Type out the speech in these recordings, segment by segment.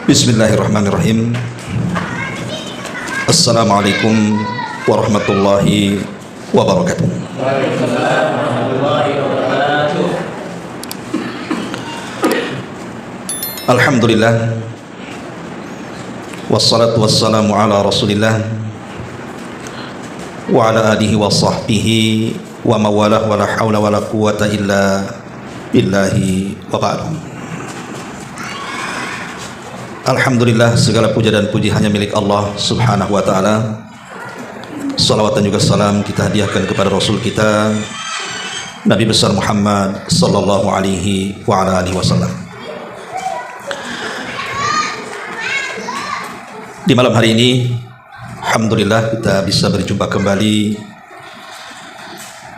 Bismillahirrahmanirrahim. Assalamualaikum warahmatullahi wabarakatuh. Alhamdulillah, wassalatu wassalamu ala rasulillah wa ala alihi wa sahbihi wa mawalah wa la hawla wa la quwata illa billahi wa ba'du. Alhamdulillah, segala puja dan puji hanya milik Allah subhanahu wa ta'ala. Salawat dan juga salam kita hadiahkan kepada Rasul kita Nabi besar Muhammad sallallahu alaihi wa ala alihi wasallam. Di malam hari ini alhamdulillah kita bisa berjumpa kembali,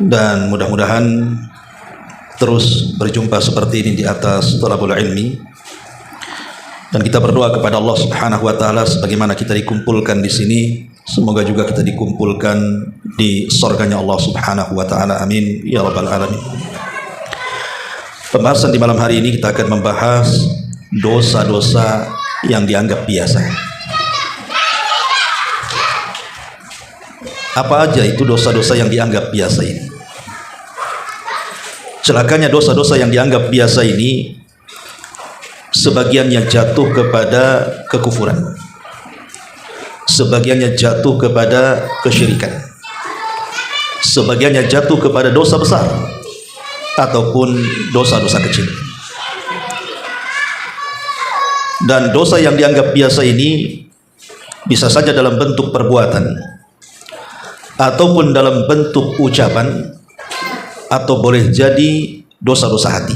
dan mudah-mudahan terus berjumpa seperti ini di atas thalabul ilmi. Dan kita berdoa kepada Allah Subhanahu wa taala sebagaimana kita dikumpulkan di sini, semoga juga kita dikumpulkan di surganya Allah Subhanahu wa taala. Amin ya rabbal alamin. Pembahasan di malam hari ini kita akan membahas dosa-dosa yang dianggap biasa. Apa aja itu dosa-dosa yang dianggap biasa ini? Celakanya dosa-dosa yang dianggap biasa ini sebagiannya jatuh kepada kekufuran, sebagiannya jatuh kepada kesyirikan, sebagiannya jatuh kepada dosa besar ataupun dosa-dosa kecil. Dan dosa yang dianggap biasa ini bisa saja dalam bentuk perbuatan ataupun dalam bentuk ucapan, atau boleh jadi dosa-dosa hati.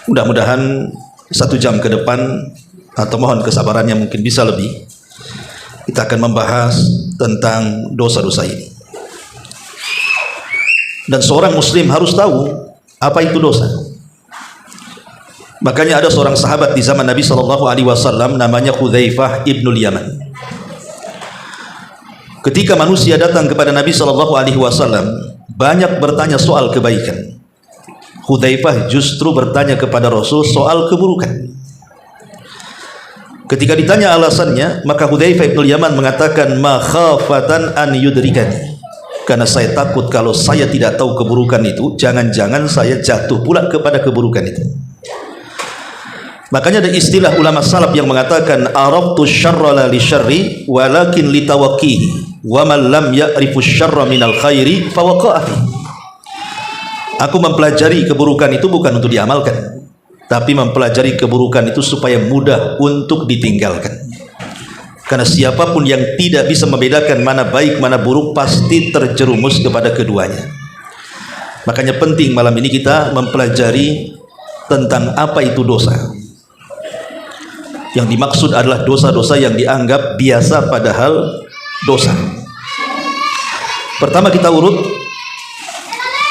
Mudah-mudahan 1 jam ke depan, atau mohon kesabarannya mungkin bisa lebih, kita akan membahas tentang dosa-dosa ini. Dan seorang muslim harus tahu apa itu dosa. Makanya ada seorang sahabat di zaman Nabi SAW, namanya Hudzaifah ibnul Yaman. Ketika manusia datang kepada Nabi SAW, banyak bertanya soal kebaikan. Hudzaifah justru bertanya kepada Rasul soal keburukan. Ketika ditanya alasannya, maka Hudzaifah ibnul Yaman mengatakan, ma khafatan an yudrikani, karena saya takut kalau saya tidak tahu keburukan itu, jangan-jangan saya jatuh pula kepada keburukan itu. Makanya ada istilah ulama salaf yang mengatakan, araftu syarra la li syarri walakin li tawaqqihi wa man lam ya'rifu syarra minal khairi fawaqa'ahi. Aku mempelajari keburukan itu bukan untuk diamalkan, tapi mempelajari keburukan itu supaya mudah untuk ditinggalkan. Karena siapapun yang tidak bisa membedakan mana baik mana buruk pasti terjerumus kepada keduanya. Makanya penting malam ini kita mempelajari tentang apa itu dosa. Yang dimaksud adalah dosa-dosa yang dianggap biasa padahal dosa. Pertama kita urut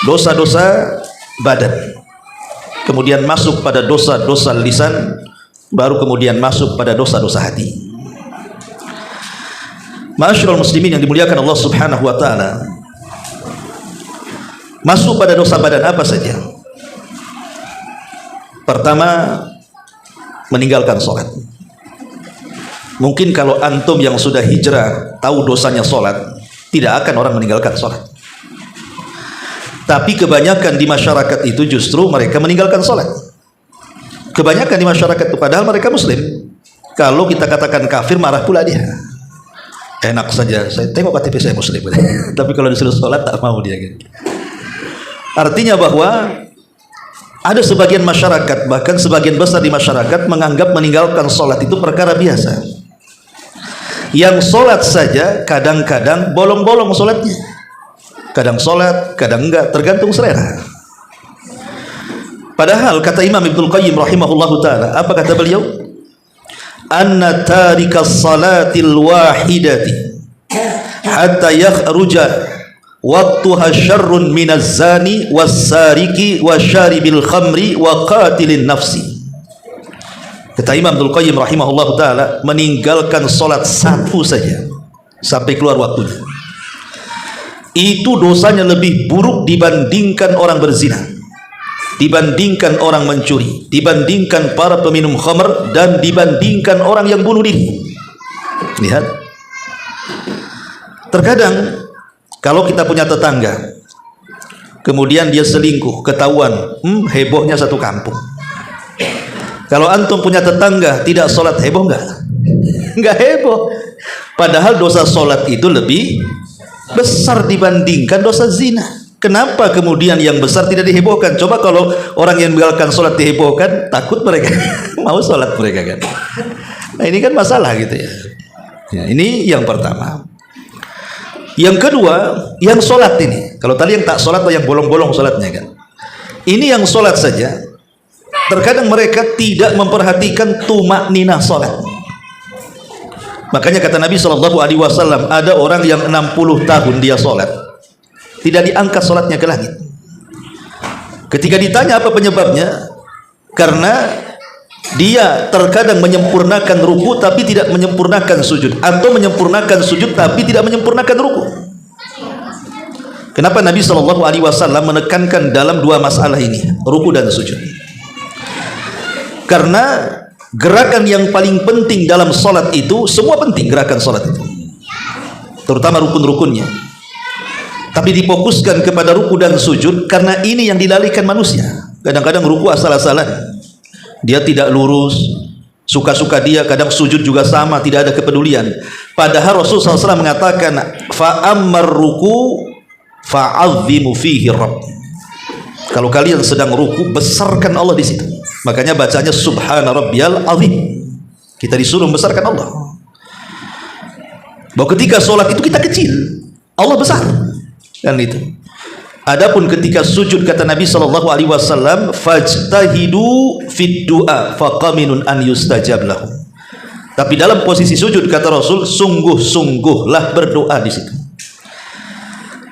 dosa-dosa badan, kemudian masuk pada dosa-dosa lisan, baru kemudian masuk pada dosa-dosa hati. Ma'asyiral muslimin yang dimuliakan Allah Subhanahu wa taala, masuk pada dosa badan apa saja? Pertama, meninggalkan sholat. Mungkin kalau antum yang sudah hijrah tahu dosanya sholat, tidak akan orang meninggalkan sholat. Tapi kebanyakan di masyarakat itu justru mereka meninggalkan sholat. Kebanyakan di masyarakat itu padahal mereka muslim. Kalau kita katakan kafir, marah pula dia. Enak saja, saya tengok KTP saya muslim. Tapi kalau disuruh sholat tak mau dia gitu. Artinya bahwa ada sebagian masyarakat, bahkan sebagian besar di masyarakat menganggap meninggalkan sholat itu perkara biasa. Yang sholat saja kadang-kadang bolong-bolong sholatnya. Kadang sholat, kadang enggak, tergantung selera. Padahal kata Imam Ibnul Qayyim rahimahullahu ta'ala, apa kata beliau? Anna tarikas salatil wahidati hatta yakhruja waqtuha syarrun minaz zani was-sariki wasyaribil khamri wa qatilin nafsi. Kata Imam Ibnul Qayyim rahimahullahu ta'ala, meninggalkan sholat satu saja sampai keluar waktunya, itu dosanya lebih buruk dibandingkan orang berzina, dibandingkan orang mencuri, dibandingkan para peminum khamr, dan dibandingkan orang yang bunuh diri. Lihat, terkadang kalau kita punya tetangga kemudian dia selingkuh, ketahuan, hebohnya satu kampung. Kalau antum punya tetangga tidak sholat, heboh enggak? Enggak heboh. Padahal dosa sholat itu lebih besar dibandingkan dosa zina. Kenapa kemudian yang besar tidak dihebohkan? Coba kalau orang yang meninggalkan sholat dihebohkan, takut mereka mau sholat mereka kan. Nah ini kan masalah gitu ya. Ya, ini yang pertama. Yang kedua, yang sholat ini. Kalau tadi yang tak sholat atau yang bolong-bolong sholatnya kan. Ini yang sholat saja. Terkadang mereka tidak memperhatikan tumakninah sholat. Makanya kata Nabi SAW, ada orang yang 60 tahun dia sholat, tidak diangkat sholatnya ke langit. Ketika ditanya apa penyebabnya, karena dia terkadang menyempurnakan ruku tapi tidak menyempurnakan sujud, atau menyempurnakan sujud tapi tidak menyempurnakan ruku. Kenapa Nabi SAW menekankan dalam dua masalah ini, ruku dan sujud? Karena gerakan yang paling penting dalam sholat itu, semua penting gerakan sholat itu, terutama rukun-rukunnya, tapi difokuskan kepada ruku dan sujud karena ini yang dilalaikan manusia. Kadang-kadang ruku asal-asalan, dia tidak lurus, suka-suka dia, kadang sujud juga sama, tidak ada kepedulian. Padahal Rasulullah SAW mengatakan, fa'ammar ruku fa'azzimu fihi rabb. Kalau kalian sedang ruku, besarkan Allah di situ. Makanya bacanya subhana rabbiyal azim. Kita disuruh membesarkan Allah. Bahwa ketika sholat itu kita kecil, Allah besar. Dan itu. Adapun ketika sujud kata Nabi SAW, fajtahidu fid du'a faqaminun an yustajab lahu. Tapi dalam posisi sujud kata Rasul, sungguh-sungguhlah berdoa di situ.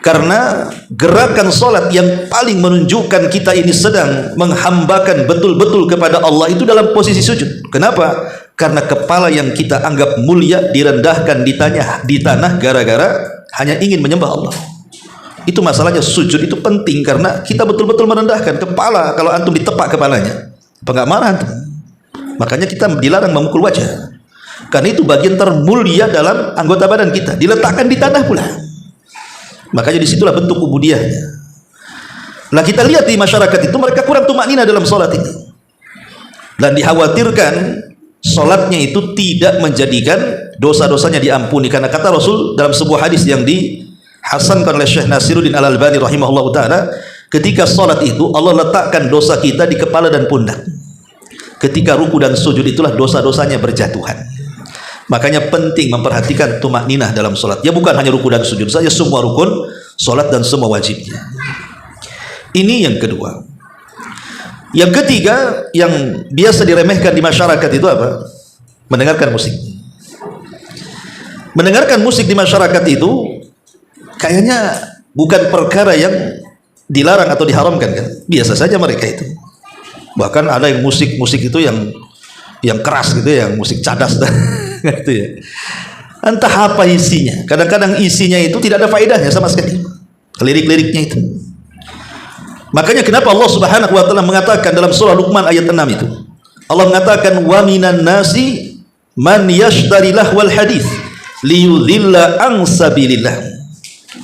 Karena gerakan sholat yang paling menunjukkan kita ini sedang menghambakan betul-betul kepada Allah itu dalam posisi sujud. Kenapa? Karena kepala yang kita anggap mulia direndahkan di tanah gara-gara hanya ingin menyembah Allah. Itu masalahnya, sujud itu penting karena kita betul-betul merendahkan kepala. Kalau antum ditepak kepalanya, apa nggak marah antum? Makanya kita dilarang memukul wajah. Karena itu bagian termulia dalam anggota badan kita, diletakkan di tanah pula. Makanya disitulah bentuk ubudiyahnya. Nah kita lihat di masyarakat itu mereka kurang tumakninah dalam sholat itu, dan dikhawatirkan sholatnya itu tidak menjadikan dosa-dosanya diampuni. Karena kata Rasul dalam sebuah hadis yang dihasankan oleh Syekh Nasiruddin Al-Albani rahimahullah ta'ala, ketika sholat itu Allah letakkan dosa kita di kepala dan pundak. Ketika ruku dan sujud itulah dosa-dosanya berjatuhan. Makanya penting memperhatikan tumakninah dalam sholat. Ya bukan hanya ruku dan sujud saja, semua rukun sholat dan semua wajibnya. Ini yang kedua. Yang ketiga yang biasa diremehkan di masyarakat itu apa? Mendengarkan musik. Mendengarkan musik di masyarakat itu kayaknya bukan perkara yang dilarang atau diharamkan kan? Biasa saja mereka itu. Bahkan ada yang musik itu yang keras gitu, yang musik cadas gitu ya. Entah apa isinya. Kadang-kadang isinya itu tidak ada faedahnya sama sekali. Lirik-liriknya itu. Makanya kenapa Allah Subhanahu wa taala mengatakan dalam surah Luqman ayat 6 itu. Allah mengatakan wa minan nasi man yashtari lahwal hadits liyudhilla an sabilillah.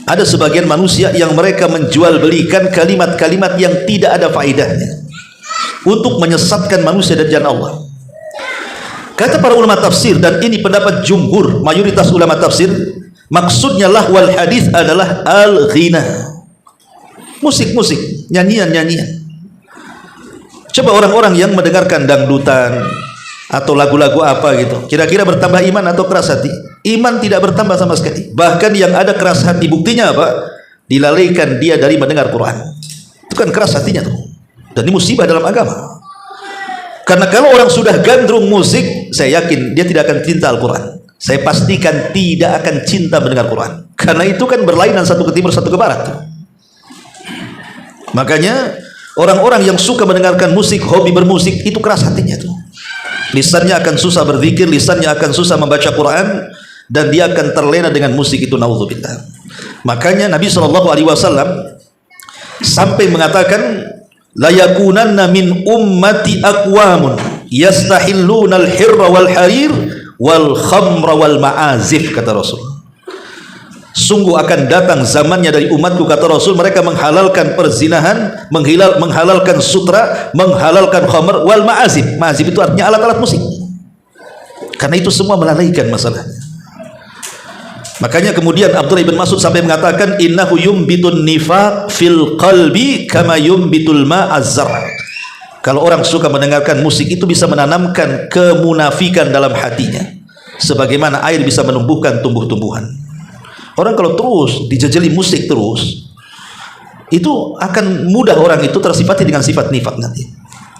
Ada sebagian manusia yang mereka menjual belikan kalimat-kalimat yang tidak ada faedahnya untuk menyesatkan manusia dari jalan Allah. Kata para ulama tafsir, dan ini pendapat jumhur mayoritas ulama tafsir, maksudnya lahwal hadis adalah al-ghina, musik-musik, nyanyian-nyanyian. Coba orang-orang yang mendengarkan dangdutan atau lagu-lagu apa gitu, kira-kira bertambah iman atau keras hati? Iman tidak bertambah sama sekali. Bahkan yang ada keras hati, buktinya apa? Dilalaikan dia dari mendengar Quran. Itu kan keras hatinya tuh. Dan ini musibah dalam agama. Karena kalau orang sudah gandrung musik, saya yakin dia tidak akan cinta Al-Quran. Saya pastikan tidak akan cinta mendengar Quran. Karena itu kan berlainan, satu ke timur, satu ke barat. Makanya orang-orang yang suka mendengarkan musik, hobi bermusik, itu keras hatinya tuh. Lisannya akan susah berzikir, lisannya akan susah membaca Quran, dan dia akan terlena dengan musik itu. Naudzubillah. Makanya Nabi SAW sampai mengatakan, la yakunanna min ummati aqwamun yastahilluna al-hirra wal harir wal khamra wal ma'azif, kata Rasul. Sungguh akan datang zamannya dari umatku, kata Rasul, mereka menghalalkan perzinahan, menghalalkan sutra, menghalalkan khamr wal ma'azif. Ma'azif itu artinya alat-alat musik, karena itu semua melalaikan masalahnya. Makanya kemudian Abdullah bin Mas'ud sampai mengatakan, innahu yumbitun nifaq fil qalbi kama yumbitul ma'az zar'. Kalau orang suka mendengarkan musik itu bisa menanamkan kemunafikan dalam hatinya, sebagaimana air bisa menumbuhkan tumbuh-tumbuhan. Orang kalau terus dijajali musik terus, itu akan mudah orang itu tersifati dengan sifat nifak nanti.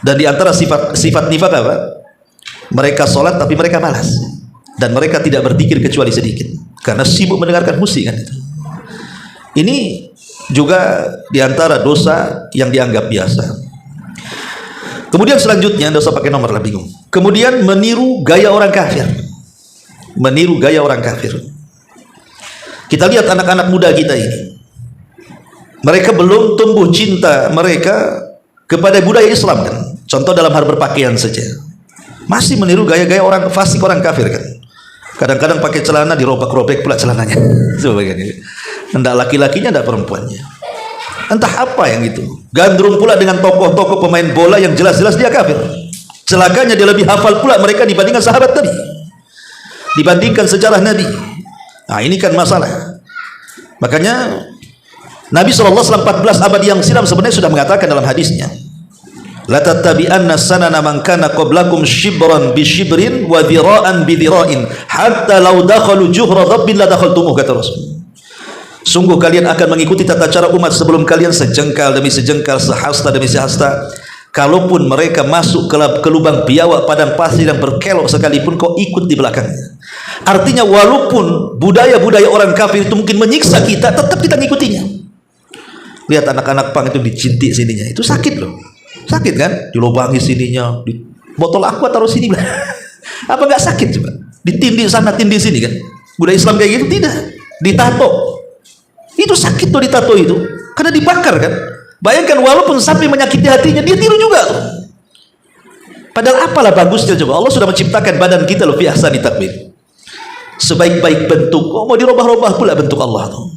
Dan di antara sifat nifak apa? Mereka sholat tapi mereka malas, dan mereka tidak berzikir kecuali sedikit, karena sibuk mendengarkan musik kan itu. Ini juga diantara dosa yang dianggap biasa. Kemudian selanjutnya, dosa pakai nomor lah, bingung. Kemudian meniru gaya orang kafir. Meniru gaya orang kafir. Kita lihat anak-anak muda kita ini, mereka belum tumbuh cinta mereka kepada budaya Islam kan. Contoh dalam hal berpakaian saja, masih meniru gaya-gaya orang fasik, orang kafir kan. Kadang-kadang pakai celana dirobek-robek pula celananya. Sebagainya. Hendak laki-lakinya, hendak perempuannya. Entah apa yang itu. Gandrung pula dengan tokoh-tokoh pemain bola yang jelas-jelas dia kafir. Celakanya dia lebih hafal pula mereka dibandingkan sahabat Nabi, dibandingkan sejarah Nabi. Nah, ini kan masalah. Makanya Nabi SAW 14 abad yang silam sebenarnya sudah mengatakan dalam hadisnya, la tattabi'anna sanana man kana qablakum shibran bi shibrin wa dhira'an bi dhira'in hatta law dakhalu juhra dhabbin la dakhaltumuh, kata Rasul. Sungguh kalian akan mengikuti tata cara umat sebelum kalian sejengkal demi sejengkal, sehasta demi sehasta. Kalaupun mereka masuk ke lubang biawak padang pasir yang berkelok sekalipun, kau ikut di belakangnya. Artinya walaupun budaya-budaya orang kafir itu mungkin menyiksa kita, tetap kita ngikutinya. Lihat anak-anak pang itu dicintik sininya, itu sakit loh. Sakit kan? Dilubangi sininya, di botol aqua taruh sini. Apa nggak sakit coba? Ditindih sana, tindih sini kan? Budaya Islam kayak gitu tidak. Ditato. Itu sakit tuh ditato itu, karena dibakar kan. Bayangkan walaupun sampai menyakiti hatinya, dia tiru juga. Padahal apalah bagusnya coba, Allah sudah menciptakan badan kita loh fi ahsani taqwim. Sebaik-baik bentuk, oh mau dirubah-rubah pula bentuk Allah tuh.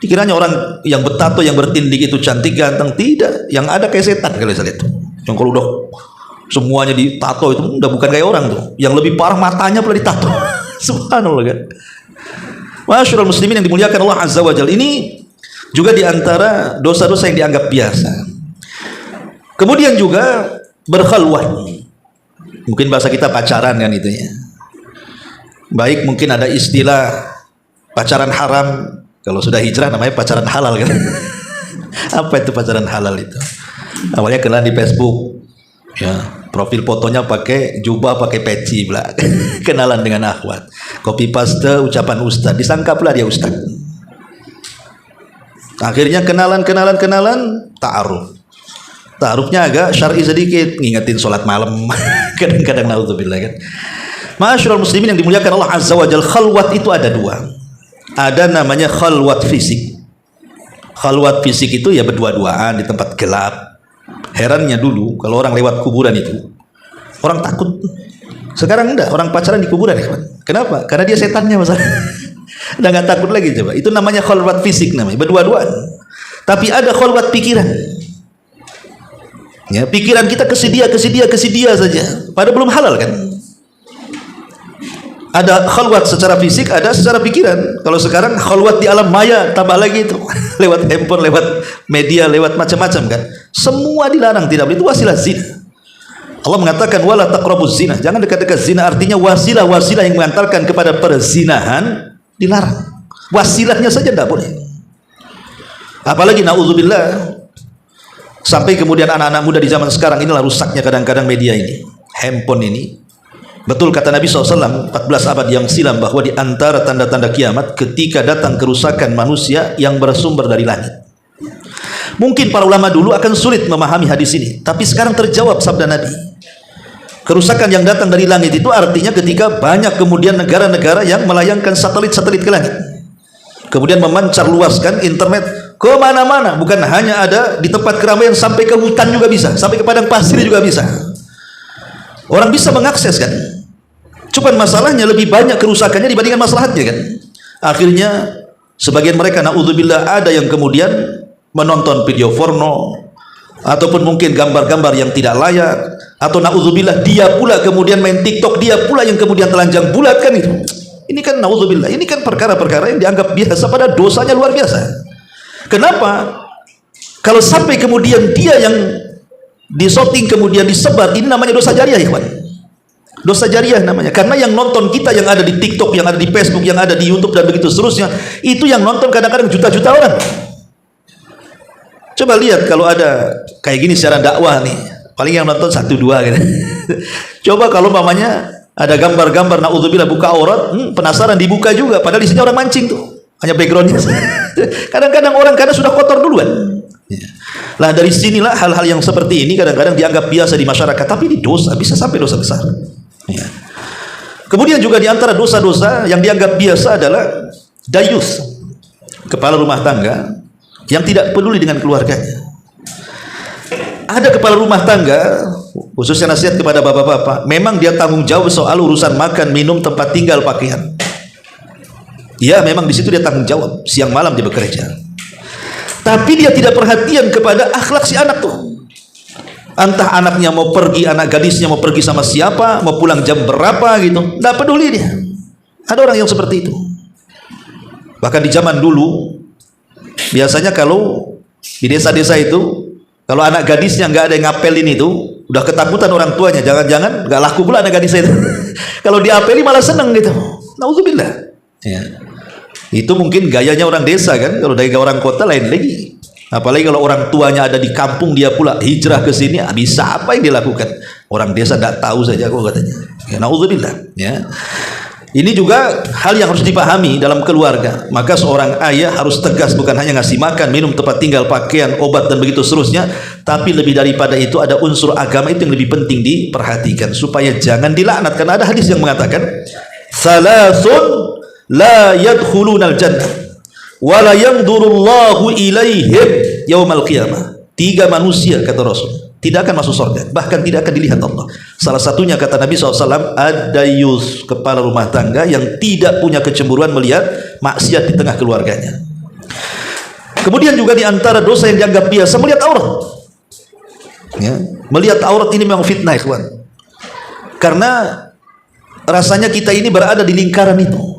Dikiranya orang yang bertato, yang bertindik itu cantik ganteng, tidak. Yang ada kayak setan kalau saya lihat tuh. Yang kalau udah semuanya ditato itu udah bukan kayak orang tuh. Yang lebih parah matanya pula ditato. Subhanallah kan. Masyaallah muslimin yang dimuliakan Allah Azza wa Jalla, ini juga diantara dosa-dosa yang dianggap biasa. Kemudian juga berkhalwat. Mungkin bahasa kita pacaran kan itu ya. Baik mungkin ada istilah pacaran haram. Kalau sudah hijrah namanya pacaran halal kan. Apa itu pacaran halal itu? Awalnya kenalan di Facebook, ya, profil fotonya pakai jubah, pakai peci pula. Kenalan dengan akhwat, copy paste ucapan ustaz, disangka pula dia ustaz. Akhirnya kenalan, ta'aruf. Ta'arufnya agak syar'i sedikit, ngingetin sholat malam. Kadang-kadang naudzubillah kan. Masyaallah muslimin yang dimuliakan Allah Azza wa Jalla, khalwat itu ada dua. Ada namanya khalwat fisik. Khalwat fisik itu ya berdua-duaan di tempat gelap. Herannya dulu kalau orang lewat kuburan itu, orang takut. Sekarang enggak, orang pacaran di kuburan ya. Kenapa? Karena dia setannya masalah. Udah nggak takut lagi coba. Itu namanya khalwat fisik namanya, berdua-duaan. Tapi ada khalwat pikiran. Ya, pikiran kita kesedia saja. Padahal belum halal kan. Ada khalwat secara fisik, ada secara pikiran. Kalau sekarang khalwat di alam maya, tambah lagi itu. Lewat handphone, lewat media, lewat macam-macam kan. Semua dilarang, tidak boleh. Itu wasilah zina. Allah mengatakan wala taqrabuz zina. Jangan dekat-dekat zina, artinya wasilah-wasilah yang mengantarkan kepada perzinahan dilarang. Wasilahnya saja tidak boleh. Apalagi naudzubillah, sampai kemudian anak-anak muda di zaman sekarang inilah rusaknya kadang-kadang media ini, handphone ini. Betul kata Nabi SAW 14 abad yang silam, bahwa di antara tanda-tanda kiamat ketika datang kerusakan manusia yang bersumber dari langit. Mungkin para ulama dulu akan sulit memahami hadis ini, tapi sekarang terjawab sabda Nabi. Kerusakan yang datang dari langit itu artinya ketika banyak kemudian negara-negara yang melayangkan satelit-satelit ke langit, kemudian memancar luaskan internet kemana-mana, bukan hanya ada di tempat keramaian, sampai ke hutan juga bisa, sampai ke padang pasir juga bisa. Orang bisa mengakses kan. Cuman masalahnya lebih banyak kerusakannya dibandingkan maslahatnya kan. Akhirnya sebagian mereka, naudzubillah, ada yang kemudian menonton video porno, ataupun mungkin gambar-gambar yang tidak layak, atau naudzubillah dia pula kemudian main TikTok, dia pula yang kemudian telanjang bulat kan itu. Ini kan naudzubillah, ini kan perkara-perkara yang dianggap biasa, pada dosanya luar biasa. Kenapa? Kalau sampai kemudian dia yang disoting kemudian disebar, ini namanya dosa jariah, ikhwan. Dosa jariah namanya. Karena yang nonton kita, yang ada di TikTok, yang ada di Facebook, yang ada di YouTube dan begitu seterusnya, itu yang nonton kadang-kadang juta-juta orang. Coba lihat kalau ada kayak gini secara dakwah nih, paling yang nonton 1-2 gitu. Coba kalau mamanya ada gambar-gambar naudzubillah buka aurat, penasaran dibuka juga, padahal di sini orang mancing tuh, hanya backgroundnya. Kadang-kadang orang karena sudah kotor duluan. Lah dari sinilah hal-hal yang seperti ini kadang-kadang dianggap biasa di masyarakat, tapi ini dosa, bisa sampai dosa besar. Kemudian juga di antara dosa-dosa yang dianggap biasa adalah dayus, kepala rumah tangga yang tidak peduli dengan keluarganya. Ada kepala rumah tangga, khususnya nasihat kepada bapak-bapak, memang dia tanggung jawab soal urusan makan, minum, tempat tinggal, pakaian. Ya, memang di situ dia tanggung jawab, siang malam dia bekerja. Tapi dia tidak perhatian kepada akhlak si anak tuh. Entah anaknya mau pergi, anak gadisnya mau pergi sama siapa, mau pulang jam berapa gitu, tidak peduli dia. Ada orang yang seperti itu. Bahkan di zaman dulu, biasanya kalau di desa-desa itu, kalau anak gadisnya nggak ada yang ngapelin itu, udah ketakutan orang tuanya, jangan-jangan nggak laku pula anak gadisnya itu. Kalau diapeli malah seneng gitu. Nauzubillah. Ya. Itu mungkin gayanya orang desa kan. Kalau dari orang kota lain lagi. Apalagi kalau orang tuanya ada di kampung, dia pula hijrah ke sini, bisa apa yang dilakukan? Orang desa tidak tahu saja kok katanya. Ya, nauzubillah. Ya. Ini juga hal yang harus dipahami dalam keluarga. Maka seorang ayah harus tegas, bukan hanya ngasih makan, minum, tempat tinggal, pakaian, obat dan begitu seterusnya, tapi lebih daripada itu ada unsur agama itu yang lebih penting diperhatikan supaya jangan dilaknat. Karena ada hadis yang mengatakan, salasun la yadkhulunal jannah wa la yanzurullahu ilaihim yaumal qiyamah. 3 manusia, kata Rasul, tidak akan masuk surga, bahkan tidak akan dilihat Allah. Salah satunya, kata Nabi SAW, ad-dayus, kepala rumah tangga yang tidak punya kecemburuan melihat maksiat di tengah keluarganya. Kemudian juga di antara dosa yang dianggap biasa, melihat aurat. Ya, melihat aurat ini memang fitnah, ikhwan. Karena rasanya kita ini berada di lingkaran itu.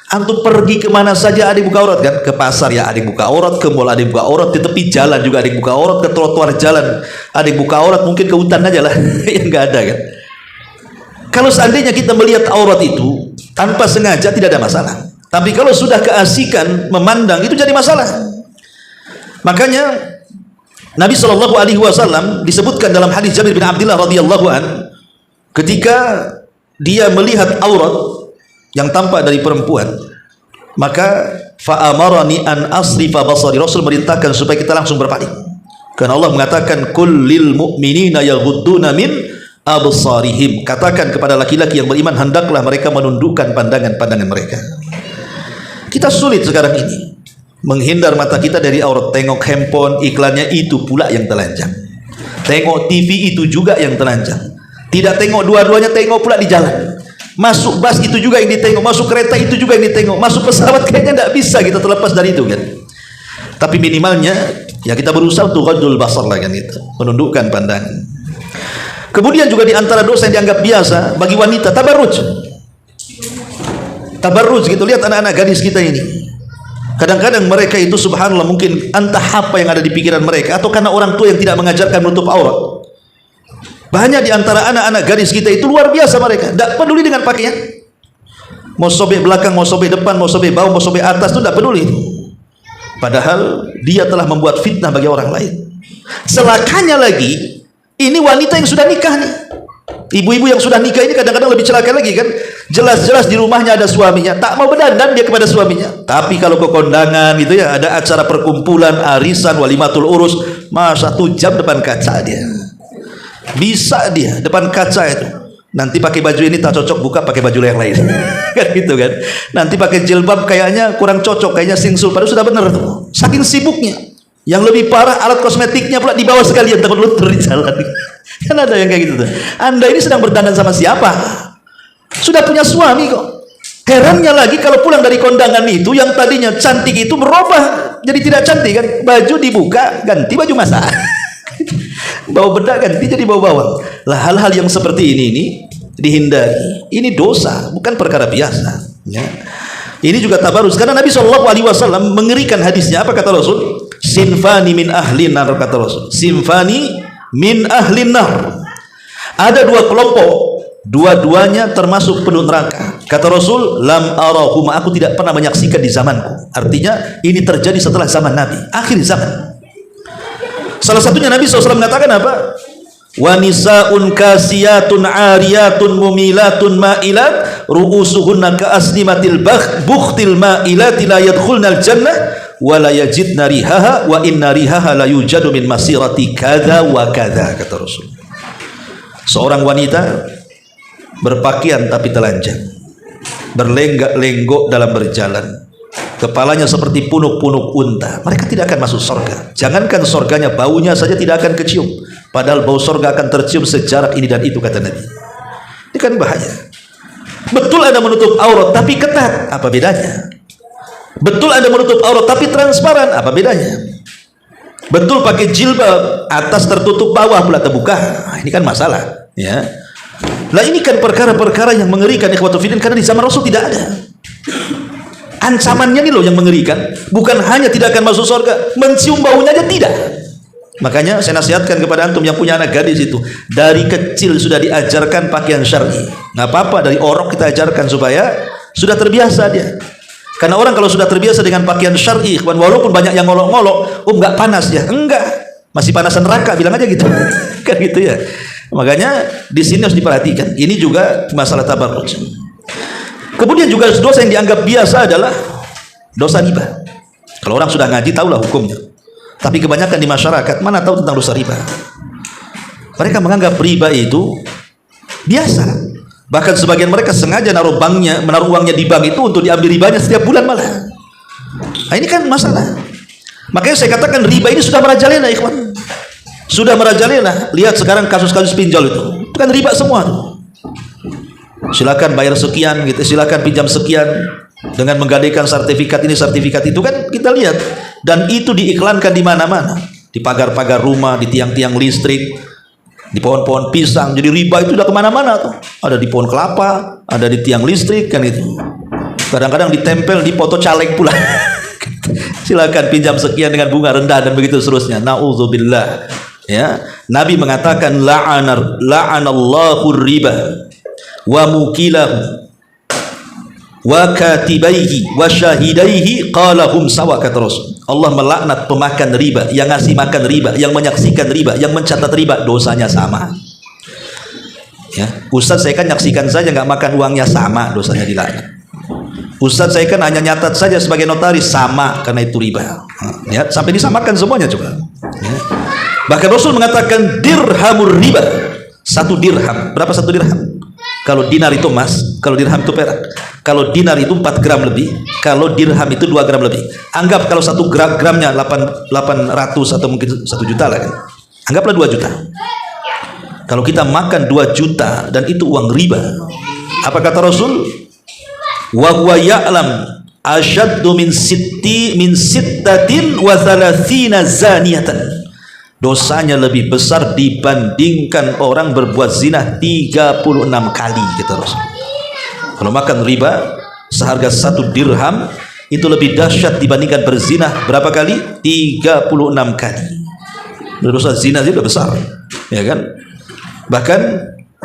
Antum pergi kemana saja ada yang buka aurat kan? Ke pasar ya ada yang buka aurat, ke mall ada yang buka aurat, di tepi jalan juga ada yang buka aurat, ke trotoar jalan ada yang buka aurat, mungkin ke hutan aja lah yang nggak ada kan. Kalau seandainya kita melihat aurat itu tanpa sengaja tidak ada masalah, tapi kalau sudah keasikan memandang itu jadi masalah. Makanya Nabi SAW disebutkan dalam hadis Jabir bin Abdullah radhiyallahu an, ketika dia melihat aurat yang tampak dari perempuan, maka fa'amarani an asrifa basari, Rasul merintahkan supaya kita langsung berpaling, karena Allah mengatakan kullil mu'minina yaghudduna min absarihim, katakan kepada laki-laki yang beriman hendaklah mereka menundukkan pandangan-pandangan mereka. Kita sulit sekarang ini menghindar mata kita dari aurat. Tengok handphone, iklannya itu pula yang telanjang, tengok TV itu juga yang telanjang, tidak tengok dua-duanya, tengok pula di jalan. Masuk bus itu juga yang ditengok, masuk kereta itu juga yang ditengok, masuk pesawat kayaknya tidak bisa kita terlepas dari itu kan. Tapi minimalnya ya kita berusaha untuk ghaddul basar lah kan, itu menundukkan pandangan. Kemudian juga di antara dosa yang dianggap biasa bagi wanita, tabarruj. Tabarruj gitu, lihat anak-anak gadis kita ini. Kadang-kadang mereka itu subhanallah, mungkin entah apa yang ada di pikiran mereka, atau karena orang tua yang tidak mengajarkan menutup aurat. Banyak di antara anak-anak gadis kita itu luar biasa, mereka tidak peduli dengan pakaian. Mau sobek belakang, mau sobek depan, mau sobek bawah, mau sobek atas, itu tidak peduli. Padahal dia telah membuat fitnah bagi orang lain. Celakanya lagi, ini wanita yang sudah nikah nih. Ibu-ibu yang sudah nikah ini kadang-kadang lebih celaka lagi kan. Jelas-jelas di rumahnya ada suaminya, tak mau berdandan dia kepada suaminya. Tapi kalau ke kondangan gitu ya, ada acara perkumpulan, arisan, walimatul urus, masa 1 jam depan kaca dia. Bisa dia depan kaca itu Nanti pakai baju ini tak cocok, buka pakai baju yang lain. Kan gitu kan. Nanti pakai jilbab kayaknya kurang cocok, kayaknya singsul. Padahal sudah benar tuh. Saking sibuknya. Yang lebih parah alat kosmetiknya pula dibawa sekalian, takut luntur di jalan. Kan ada yang kayak gitu tuh. Anda ini sedang berdandan sama siapa? Sudah punya suami kok. Herannya lagi kalau pulang dari kondangan itu, yang tadinya cantik itu berubah jadi tidak cantik kan. Baju dibuka, ganti baju masak. Bawa bedak ganti jadi bawa bawang. Lah hal-hal yang seperti ini dihindari. Ini dosa, bukan perkara biasa. Ya. Ini juga tabarus karena Nabi SAW mengerikan hadisnya. Apa kata Rasul? Sinfani min ahlin nar, kata Rasul. Sinfani min ahlin nar. Ada dua kelompok, dua-duanya termasuk penduduk neraka. Kata Rasul, lam arahuma, aku tidak pernah menyaksikan di zamanku. Artinya ini terjadi setelah zaman Nabi, akhir zaman. Salah satunya Nabi SAW mengatakan apa? Wa nisaun kasiyatun ariyatun mumilatun ma'ilat ru'usuhunna ka'asnimatil bukhtil ma'ilati la yadkhulnal jannah wa la yajidna rihaha wa inna rihaha la yujadu min masirati kadha wa kadha, kata Rasul. Seorang wanita berpakaian tapi telanjang, berlenggak-lenggok dalam berjalan, kepalanya seperti punuk-punuk unta. Mereka tidak akan masuk surga. Jangankan surganya, baunya saja tidak akan kecium. Padahal bau surga akan tercium sejarak ini dan itu, kata Nabi. Ini kan bahaya. Betul Anda menutup aurat tapi ketat, apa bedanya? Betul Anda menutup aurat tapi transparan, apa bedanya? Betul pakai jilbab, atas tertutup, bawah pula terbuka. Nah, ini kan masalah, ya. Lah ini kan perkara-perkara yang mengerikan, ikhwatul fillah, karena di zaman Rasul tidak ada. Ancamannya ini loh yang mengerikan. Bukan hanya tidak akan masuk surga, mencium baunya aja tidak. Makanya saya nasihatkan kepada antum yang punya anak gadis itu, dari kecil sudah diajarkan pakaian syar'i. Nggak apa-apa, dari orok kita ajarkan supaya sudah terbiasa dia. Karena orang kalau sudah terbiasa dengan pakaian syar'i, walaupun banyak yang ngolok-ngolok, nggak panas ya, enggak, masih panasan neraka, bilang aja gitu. Kan gitu ya. Makanya di sini harus diperhatikan. Ini juga masalah tabarruj. Kemudian juga dosa yang dianggap biasa adalah dosa riba. Kalau orang sudah ngaji tahulah hukumnya. Tapi kebanyakan di masyarakat mana tahu tentang dosa riba. Mereka menganggap riba itu biasa. Bahkan sebagian mereka sengaja menaruh uangnya di bank itu untuk diambil ribanya setiap bulan malah. Nah, ini kan masalah. Makanya saya katakan riba ini sudah merajalela, ikhwan. Sudah merajalela. Lihat sekarang kasus-kasus pinjol itu kan riba semua. Silakan bayar sekian gitu, silakan pinjam sekian dengan menggadaikan sertifikat ini sertifikat itu, kan kita lihat, dan itu diiklankan di mana-mana, di pagar-pagar rumah, di tiang-tiang listrik, di pohon-pohon pisang. Jadi riba itu udah kemana-mana tuh, ada di pohon kelapa, ada di tiang listrik kan itu. Kadang-kadang ditempel di foto caleg pula. Silakan pinjam sekian dengan bunga rendah dan begitu seterusnya. Nauzubillah. Ya, Nabi mengatakan la'anallahu riba wa mukilahu wa katibaihi wa syahidaihi qalahum sawa, kata Rasul. Allah melaknat pemakan riba, yang ngasih makan riba, yang menyaksikan riba, yang mencatat riba, dosanya sama. Ya, Ustaz saya kan nyaksikan saja, nggak makan uangnya, sama dosanya dilaknat. Ustaz saya kan hanya nyatat saja sebagai notaris, sama karena itu riba. Ya, sampai disamakan semuanya coba. Ya. Bahkan Rasul mengatakan dirhamur riba. Satu dirham, berapa satu dirham? Kalau dinar itu emas, kalau dirham itu perak. Kalau dinar itu 4 gram lebih, kalau dirham itu 2 gram lebih. Anggap kalau 1 gramnya 800 atau mungkin 1 juta lah kan. Anggaplah 2 juta. Kalau kita makan 2 juta dan itu uang riba, apa kata Rasul? Wa huwa ya'lam asyaddu min sittatin wa thalathina zaniyatan. Dosanya lebih besar dibandingkan orang berbuat zina 36 kali, kata Rasul. Kalau makan riba seharga 1 dirham itu lebih dahsyat dibandingkan berzina berapa kali? 36 kali. Dosa zina itu besar, ya kan? Bahkan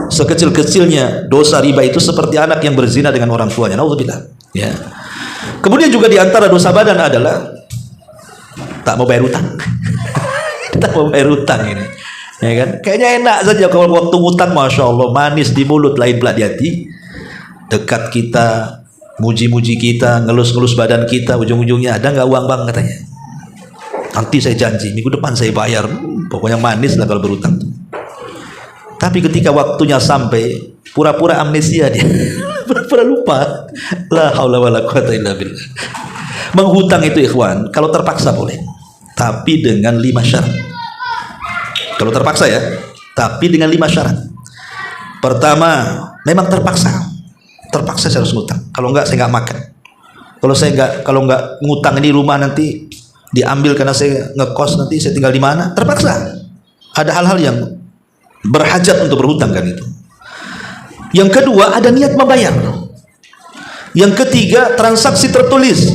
sekecil-kecilnya dosa riba itu seperti anak yang berzina dengan orang tuanya. Nauzubillah. Ya. Kemudian juga di antara dosa badan adalah tak mau bayar utang. Tak mau bayar utang ini, ya kan? Kayaknya enak saja kalau waktu utang, masya Allah, manis di mulut, lain pula di hati. Dekat kita, muji-muji kita, ngelus-ngelus badan kita, ujung-ujungnya ada nggak uang bang, katanya. Nanti saya janji minggu depan saya bayar. Pokoknya manis lah kalau berutang. Tapi ketika waktunya sampai, Pura-pura amnesia dia. Pura-pura lupa. La haula wala quwata illa billah. Menghutang itu ikhwan, kalau terpaksa boleh. Tapi dengan 5 syarat. Kalau terpaksa ya, tapi dengan 5 syarat. Pertama, memang terpaksa. Terpaksa saya harus ngutang. Kalau enggak saya enggak makan. Kalau enggak ngutang ini rumah nanti diambil karena saya ngekos, nanti saya tinggal di mana? Terpaksa. Ada hal-hal yang berhajat untuk berhutang kan itu. Yang kedua, ada niat membayar. Yang ketiga, transaksi tertulis.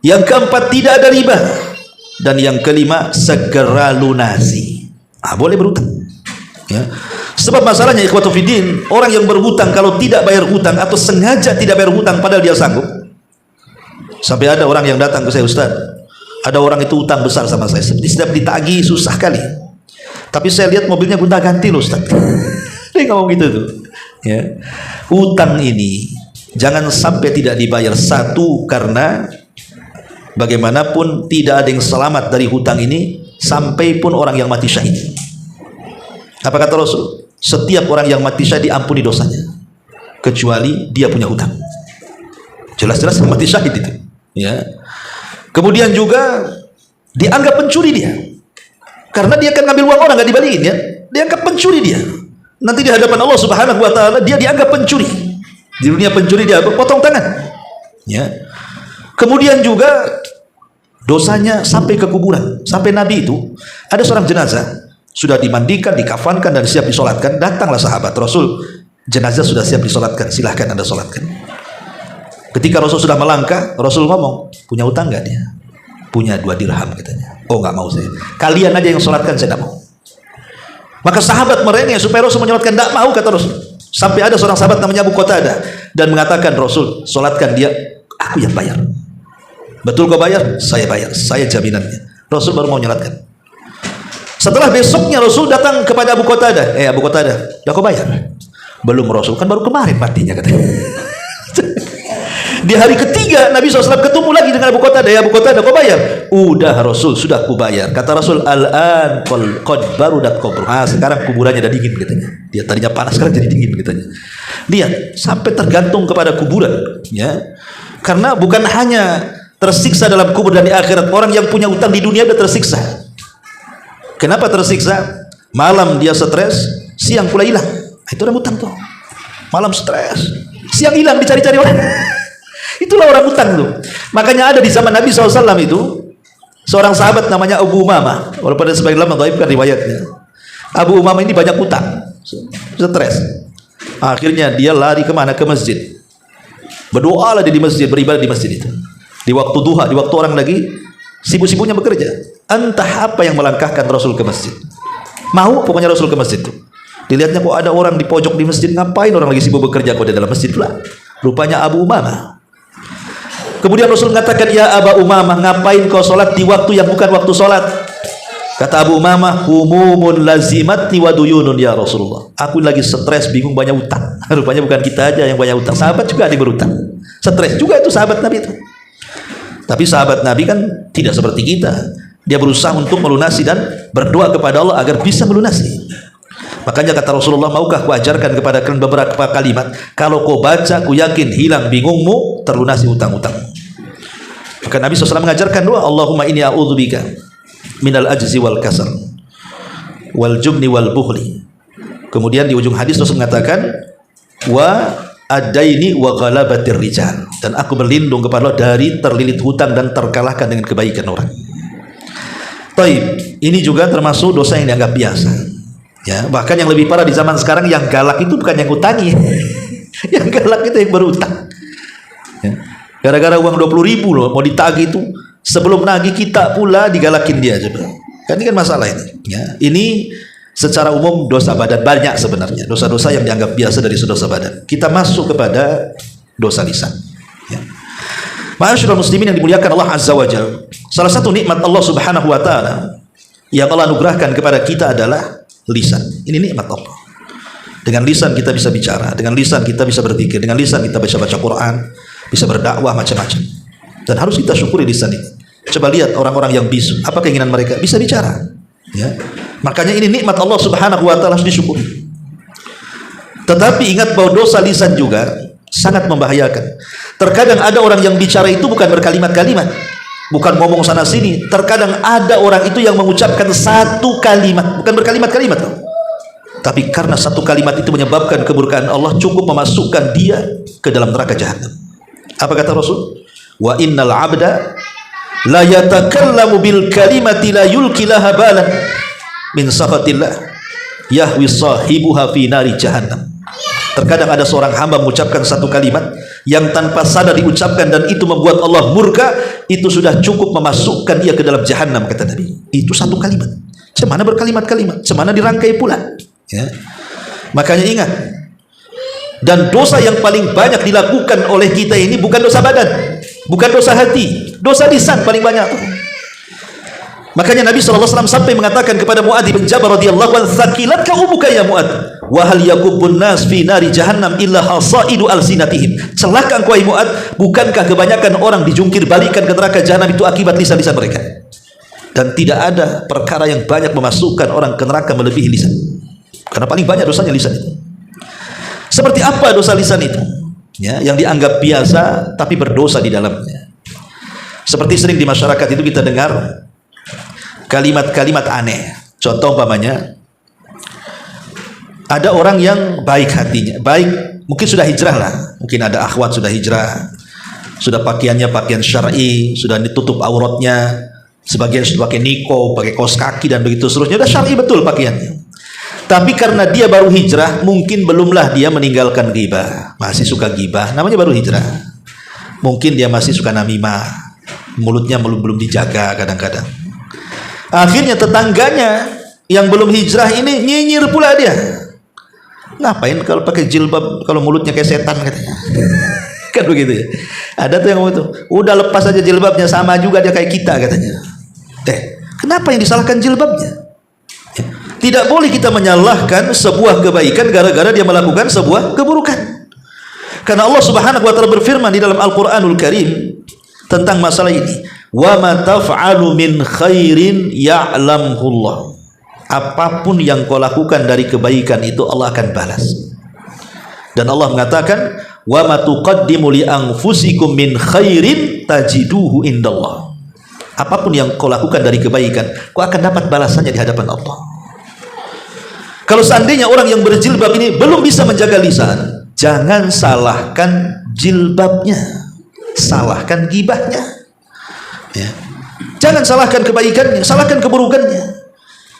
Yang keempat, tidak ada riba. Dan yang kelima, segera lunasi. Boleh berhutang. Ya. Sebab masalahnya ikhwatu fiddin, orang yang berhutang kalau tidak bayar hutang atau sengaja tidak bayar hutang padahal dia sanggup. Sampai ada orang yang datang ke saya, Ustaz, ada orang itu hutang besar sama saya, setiap ditagih susah kali. Tapi saya lihat mobilnya gonta-ganti loh, Ustaz. Dia ngomong gitu tuh. Ya. Hutang ini jangan sampai tidak dibayar. Satu, karena bagaimanapun tidak ada yang selamat dari hutang ini sampai pun orang yang mati syahid. Apa kata Rasul? Setiap orang yang mati syahid diampuni dosanya kecuali dia punya hutang. Jelas-jelas mati syahid itu. Ya. Kemudian juga dianggap pencuri dia, karena dia kan ngambil uang orang nggak dibalikin ya. Dianggap pencuri dia. Nanti di hadapan Allah Subhanahu wa taala dia dianggap pencuri. Di dunia pencuri dia potong tangan. Ya. Kemudian juga dosanya sampai ke kuburan. Sampai Nabi itu ada seorang jenazah sudah dimandikan, dikafankan dan siap disolatkan. Datanglah sahabat Rasul, jenazah sudah siap disolatkan, silahkan Anda solatkan. Ketika Rasul sudah melangkah, Rasul ngomong, punya utang nggak dia? Punya 2 dirham katanya. Oh nggak mau saya. Kalian aja yang solatkan, saya nggak mau. Maka sahabat merengek supaya Rasul menyolatkan, tidak mau kata Rasul. Sampai ada seorang sahabat namanya Abu Qatadah dan mengatakan, Rasul solatkan dia, aku yang bayar. Betul kau bayar? Saya bayar, saya jaminannya. Rasul baru mau nyolatkan. Setelah besoknya Rasul datang kepada Abu Qatadah, Abu Qatadah, udah kau bayar? Belum Rasul, kan baru kemarin matinya katanya. Di hari ketiga Nabi SAW ketemu lagi dengan Abu Qatadah. Abu Qatadah, kau bayar? Udah Rasul, sudah ku bayar. Kata Rasul, al-an qad barudat qabruh. Sekarang kuburannya udah dingin katanya. Dia tadinya panas, sekarang jadi dingin katanya. Lihat, sampai tergantung kepada kuburan, ya. Karena bukan hanya tersiksa dalam kubur dan di akhirat, orang yang punya utang di dunia udah tersiksa. Kenapa tersiksa? Malam dia stres, siang pula hilang. Itu orang utang tuh. Malam stres, siang hilang dicari-cari orang. Itulah orang utang tuh. Makanya ada di zaman Nabi SAW itu seorang sahabat namanya Abu Umamah. Walaupun ada sebagian ulama dhaifkan riwayatnya. Abu Umamah ini banyak utang, stres. Akhirnya dia lari kemana? Ke masjid. Berdoalah di masjid, beribadah di masjid itu. Di waktu duha, di waktu orang lagi sibuk-sibuknya bekerja. Entah apa yang melangkahkan Rasul ke masjid. Mau pokoknya Rasul ke masjid itu. Dilihatnya kok ada orang di pojok di masjid, ngapain orang lagi sibuk bekerja kok di dalam masjid pula? Rupanya Abu Umamah. Kemudian Rasul mengatakan, ya Aba Umamah, ngapain kau sholat di waktu yang bukan waktu sholat? Kata Abu Umamah, humumun lazimatni wa duyunun ya Rasulullah. Aku lagi stres, bingung, banyak utang. Rupanya bukan kita aja yang banyak utang, sahabat juga ada yang berutang. Stres juga itu sahabat Nabi itu. Tapi sahabat Nabi kan tidak seperti kita. Dia berusaha untuk melunasi dan berdoa kepada Allah agar bisa melunasi. Makanya kata Rasulullah, maukah ku ajarkan kepada kalian beberapa kalimat, kalau kau baca, ku yakin hilang bingungmu, terlunasi utang-utangmu. Maka Nabi SAW mengajarkan doa, Allahumma inni a'udzubika minal ajzi wal kasal wal jubni wal bukhli. Kemudian di ujung hadis Rasul mengatakan, wa adaini wa ghalabatir rijal, dan aku berlindung kepada Allah dari terlilit hutang dan terkalahkan dengan kebaikan orang. Taib, ini juga termasuk dosa yang dianggap biasa. Ya, bahkan yang lebih parah di zaman sekarang, yang galak itu bukan yang utangi. Yang galak itu yang berutang. Ya. Gara-gara uang 20.000 loh mau ditagih itu, sebelum nagih kita pula digalakin dia coba. Kan ini kan masalah ini. Ya. Ini secara umum dosa badan banyak sebenarnya. Dosa-dosa yang dianggap biasa dari dosa badan. Kita masuk kepada dosa lisan. Ya. Ma'asyiral muslimin yang dimuliakan Allah Azza wa Jalla. Salah satu nikmat Allah Subhanahu wa taala yang Allah anugerahkan kepada kita adalah lisan. Ini nikmat Allah. Dengan lisan kita bisa bicara, dengan lisan kita bisa berzikir, dengan lisan kita bisa baca Quran, bisa berdakwah macam-macam. Dan harus kita syukuri lisan ini. Coba lihat orang-orang yang bisu, apa keinginan mereka? Bisa bicara. Ya. Makanya ini nikmat Allah Subhanahu wa taala, harus disyukuri. Tetapi ingat bahwa dosa lisan juga sangat membahayakan. Terkadang ada orang yang bicara itu bukan berkalimat-kalimat, bukan ngomong sana sini. Terkadang ada orang itu yang mengucapkan satu kalimat, bukan berkalimat-kalimat, tapi karena satu kalimat itu menyebabkan keburkaan Allah, cukup memasukkan dia ke dalam neraka jahanam. Apa kata Rasul? Wa innal abda la yatakallamu bil kalimati la yulki laha balan min sakhatillah yahwi sahibuha fi nari jahannam. Terkadang ada seorang hamba mengucapkan satu kalimat yang tanpa sadar diucapkan dan itu membuat Allah murka, itu sudah cukup memasukkan dia ke dalam jahanam, kata Nabi. Itu satu kalimat. Cemana berkalimat-kalimat, cemana dirangkai pula, ya. Makanya ingat, dan dosa yang paling banyak dilakukan oleh kita ini bukan dosa badan, bukan dosa hati, dosa lisan paling banyak. Makanya Nabi SAW sampai mengatakan kepada Mu'adz bin Jabal radhiyallahu anhu, "Tsakilatka umuka ya Mu'adz, wa hal yakubun nas fi nari jahannam illa hasaidu alsinatihim." Celaka engkau Mu'adz, bukankah kebanyakan orang dijungkir balikan ke neraka jahanam itu akibat lisan-lisan mereka? Dan tidak ada perkara yang banyak memasukkan orang ke neraka melebihi lisan. Karena paling banyak dosanya lisan itu. Seperti apa dosa lisan itu? Ya, yang dianggap biasa tapi berdosa di dalamnya. Seperti sering di masyarakat itu kita dengar kalimat-kalimat aneh. Contoh umpamanya, ada orang yang baik hatinya, baik, mungkin sudah hijrah lah, mungkin ada akhwat sudah hijrah, sudah pakaiannya pakaian syar'i, sudah ditutup auratnya, sebagian sudah pakai niko, pakai kaos kaki dan begitu seterusnya, sudah syar'i betul pakaiannya. Tapi karena dia baru hijrah, mungkin belumlah dia meninggalkan ghibah, masih suka ghibah, namanya baru hijrah. Mungkin dia masih suka namimah, mulutnya belum dijaga kadang-kadang. Akhirnya tetangganya yang belum hijrah ini nyinyir pula dia. Ngapain kalau pakai jilbab, kalau mulutnya kayak setan, katanya. Kan begitu ya. Ada tuh yang ngomong itu, udah lepas aja jilbabnya, sama juga dia kayak kita, katanya. Kenapa yang disalahkan jilbabnya? Tidak boleh kita menyalahkan sebuah kebaikan gara-gara dia melakukan sebuah keburukan. Karena Allah Subhanahu wa taala berfirman di dalam Al-Qur'anul Karim tentang masalah ini, wa ma taf'alu min khairin ya'lamhullah. Apapun yang kau lakukan dari kebaikan itu Allah akan balas. Dan Allah mengatakan, wa ma tuqaddimu li anfusikum min khairin tajiduhu indallah. Apapun yang kau lakukan dari kebaikan, kau akan dapat balasannya di hadapan Allah. Kalau seandainya orang yang berjilbab ini belum bisa menjaga lisan, jangan salahkan jilbabnya, salahkan gibahnya, ya. Jangan salahkan kebaikannya, salahkan keburukannya.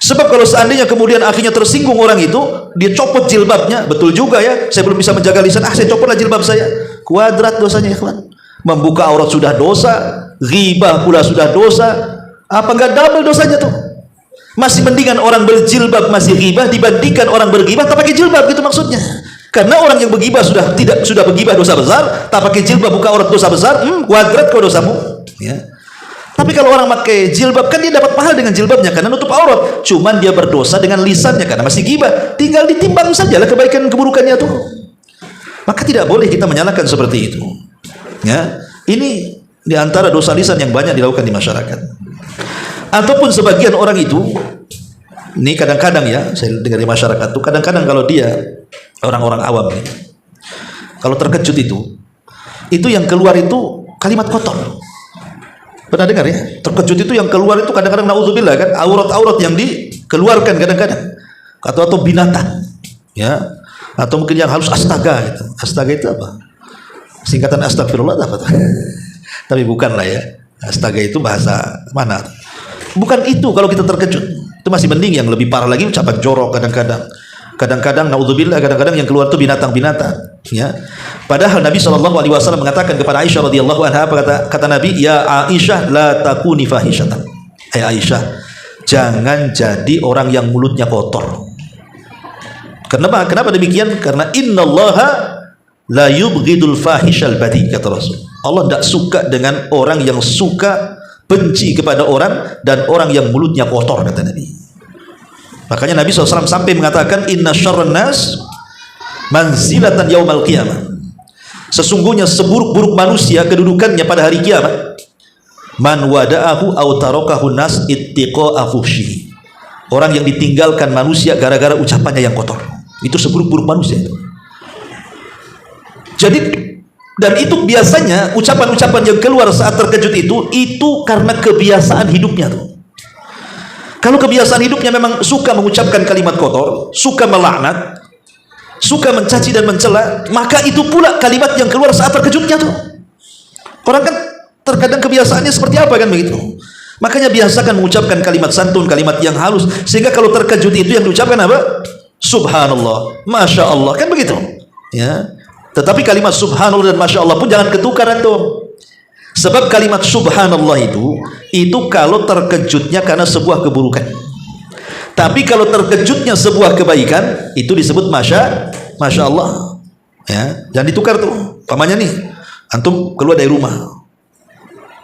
Sebab kalau seandainya kemudian akhirnya tersinggung orang itu, dia copot jilbabnya, betul juga ya, saya belum bisa menjaga lisan, saya copotlah jilbab saya. Kuadrat dosanya, ikhwan. Membuka aurat sudah dosa, ghibah pula sudah dosa. Apa enggak double dosanya tuh? Masih mendingan orang berjilbab masih ghibah dibandingkan orang berghibah tak pakai jilbab, gitu maksudnya. Karena orang yang berghibah sudah berghibah dosa besar, tak pakai jilbab buka aurat dosa besar, kuadrat kau dosamu, ya. Tapi kalau orang pakai jilbab, kan dia dapat pahala dengan jilbabnya karena nutup aurat. Cuman dia berdosa dengan lisannya karena masih ghibah. Tinggal ditimbang sajalah kebaikan keburukannya tuh. Maka tidak boleh kita menyalahkan seperti itu. Ya, ini di antara dosa lisan yang banyak dilakukan di masyarakat. Ataupun sebagian orang itu, ini kadang-kadang ya, saya dengar di masyarakat tuh, kadang-kadang kalau dia orang-orang awam nih, kalau terkejut itu yang keluar itu kalimat kotor. Pernah dengar ya? Terkejut itu yang keluar itu kadang-kadang naudzubillah kan, aurat-aurat yang dikeluarkan kadang-kadang, atau binatang, ya, atau mungkin yang halus astaga gitu. Astaga itu apa? Singkatan astagfirullah apa? Tapi bukanlah ya. Astaga itu bahasa mana? Bukan itu. Kalau kita terkejut itu masih mending. Yang lebih parah lagi ucapan jorok kadang-kadang naudzubillah, kadang-kadang yang keluar itu binatang-binatang, ya. Padahal Nabi SAW mengatakan kepada Aisyah radhiyallahu anha, kata Nabi, ya Aisyah la takuni fahishatan. Aisyah, jangan jadi orang yang mulutnya kotor. Kenapa demikian? Karena innallaha la yubghidul fahishal badi, kata Rasul. Allah tidak suka dengan orang yang suka benci kepada orang dan orang yang mulutnya kotor, kata Nabi. Makanya Nabi SAW sampai mengatakan, inna syarran nas manzilatan yaumal qiyamah. Sesungguhnya seburuk-buruk manusia kedudukannya pada hari kiamat, man wada'ahu aw tarakahu nas ittiqa'a fuhsyi. Orang yang ditinggalkan manusia gara-gara ucapannya yang kotor. Itu seburuk-buruk manusia itu. Jadi dan itu biasanya ucapan-ucapan yang keluar saat terkejut itu karena kebiasaan hidupnya tuh. Kalau kebiasaan hidupnya memang suka mengucapkan kalimat kotor, suka melaknat, suka mencaci dan mencela, maka itu pula kalimat yang keluar saat terkejutnya tuh. Orang kan terkadang kebiasaannya seperti apa kan begitu. Makanya biasakan mengucapkan kalimat santun, kalimat yang halus, sehingga kalau terkejut itu yang diucapkan apa? Subhanallah, Masya Allah, kan begitu. Ya. Tetapi kalimat subhanallah dan masya Allah pun jangan ketukaran tuh. Sebab kalimat subhanallah itu kalau terkejutnya karena sebuah keburukan. Tapi kalau terkejutnya sebuah kebaikan, itu disebut masya Allah. Ya, jangan ditukar tuh. Pamannya nih, antum keluar dari rumah,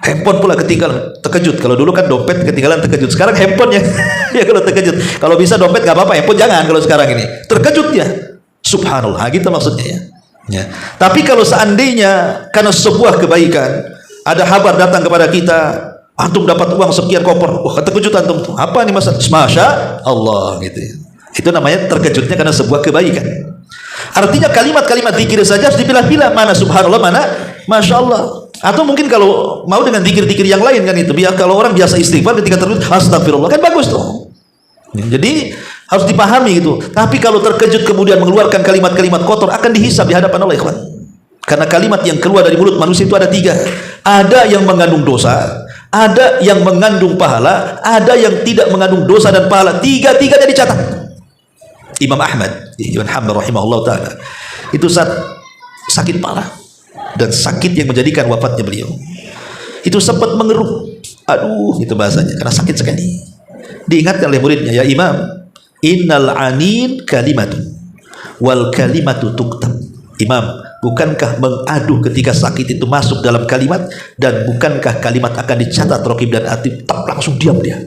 handphone pula ketinggalan, terkejut. Kalau dulu kan dompet ketinggalan terkejut, sekarang handphone ya. Ya kalau terkejut. Kalau bisa dompet gak apa-apa, handphone jangan kalau sekarang ini. Terkejut ya, subhanallah, gitu maksudnya ya. Ya. Tapi kalau seandainya karena sebuah kebaikan, ada kabar datang kepada kita, antum dapat uang sekian koper, wah terkejut antum tuh, apa nih masya Allah gitu ya. Itu namanya terkejutnya karena sebuah kebaikan. Artinya kalimat-kalimat zikir saja harus dipilah-pilah, mana subhanallah, mana masya Allah. Atau mungkin kalau mau dengan zikir-zikir yang lain kan itu, biar kalau orang biasa istighfar ketika terkejut astagfirullah kan bagus tuh. Jadi harus dipahami gitu. Tapi kalau terkejut kemudian mengeluarkan kalimat-kalimat kotor, akan dihisab di hadapan Allah, ikhwan. Karena kalimat yang keluar dari mulut manusia itu ada 3. Ada yang mengandung dosa, ada yang mengandung pahala, ada yang tidak mengandung dosa dan pahala. Tiga-tiganya dicatat. Imam Ahmad Ibn Hanbal rahimahullah ta'ala itu saat sakit parah, dan sakit yang menjadikan wafatnya beliau, itu sempat mengeruh, aduh itu bahasanya, karena sakit sekali. Diingatkan oleh muridnya, ya Imam, innal anin kalimatun wal kalimatu tuktab. Imam, bukankah mengaduh ketika sakit itu masuk dalam kalimat, dan bukankah kalimat akan dicatat raqib dan atid? Langsung diam dia.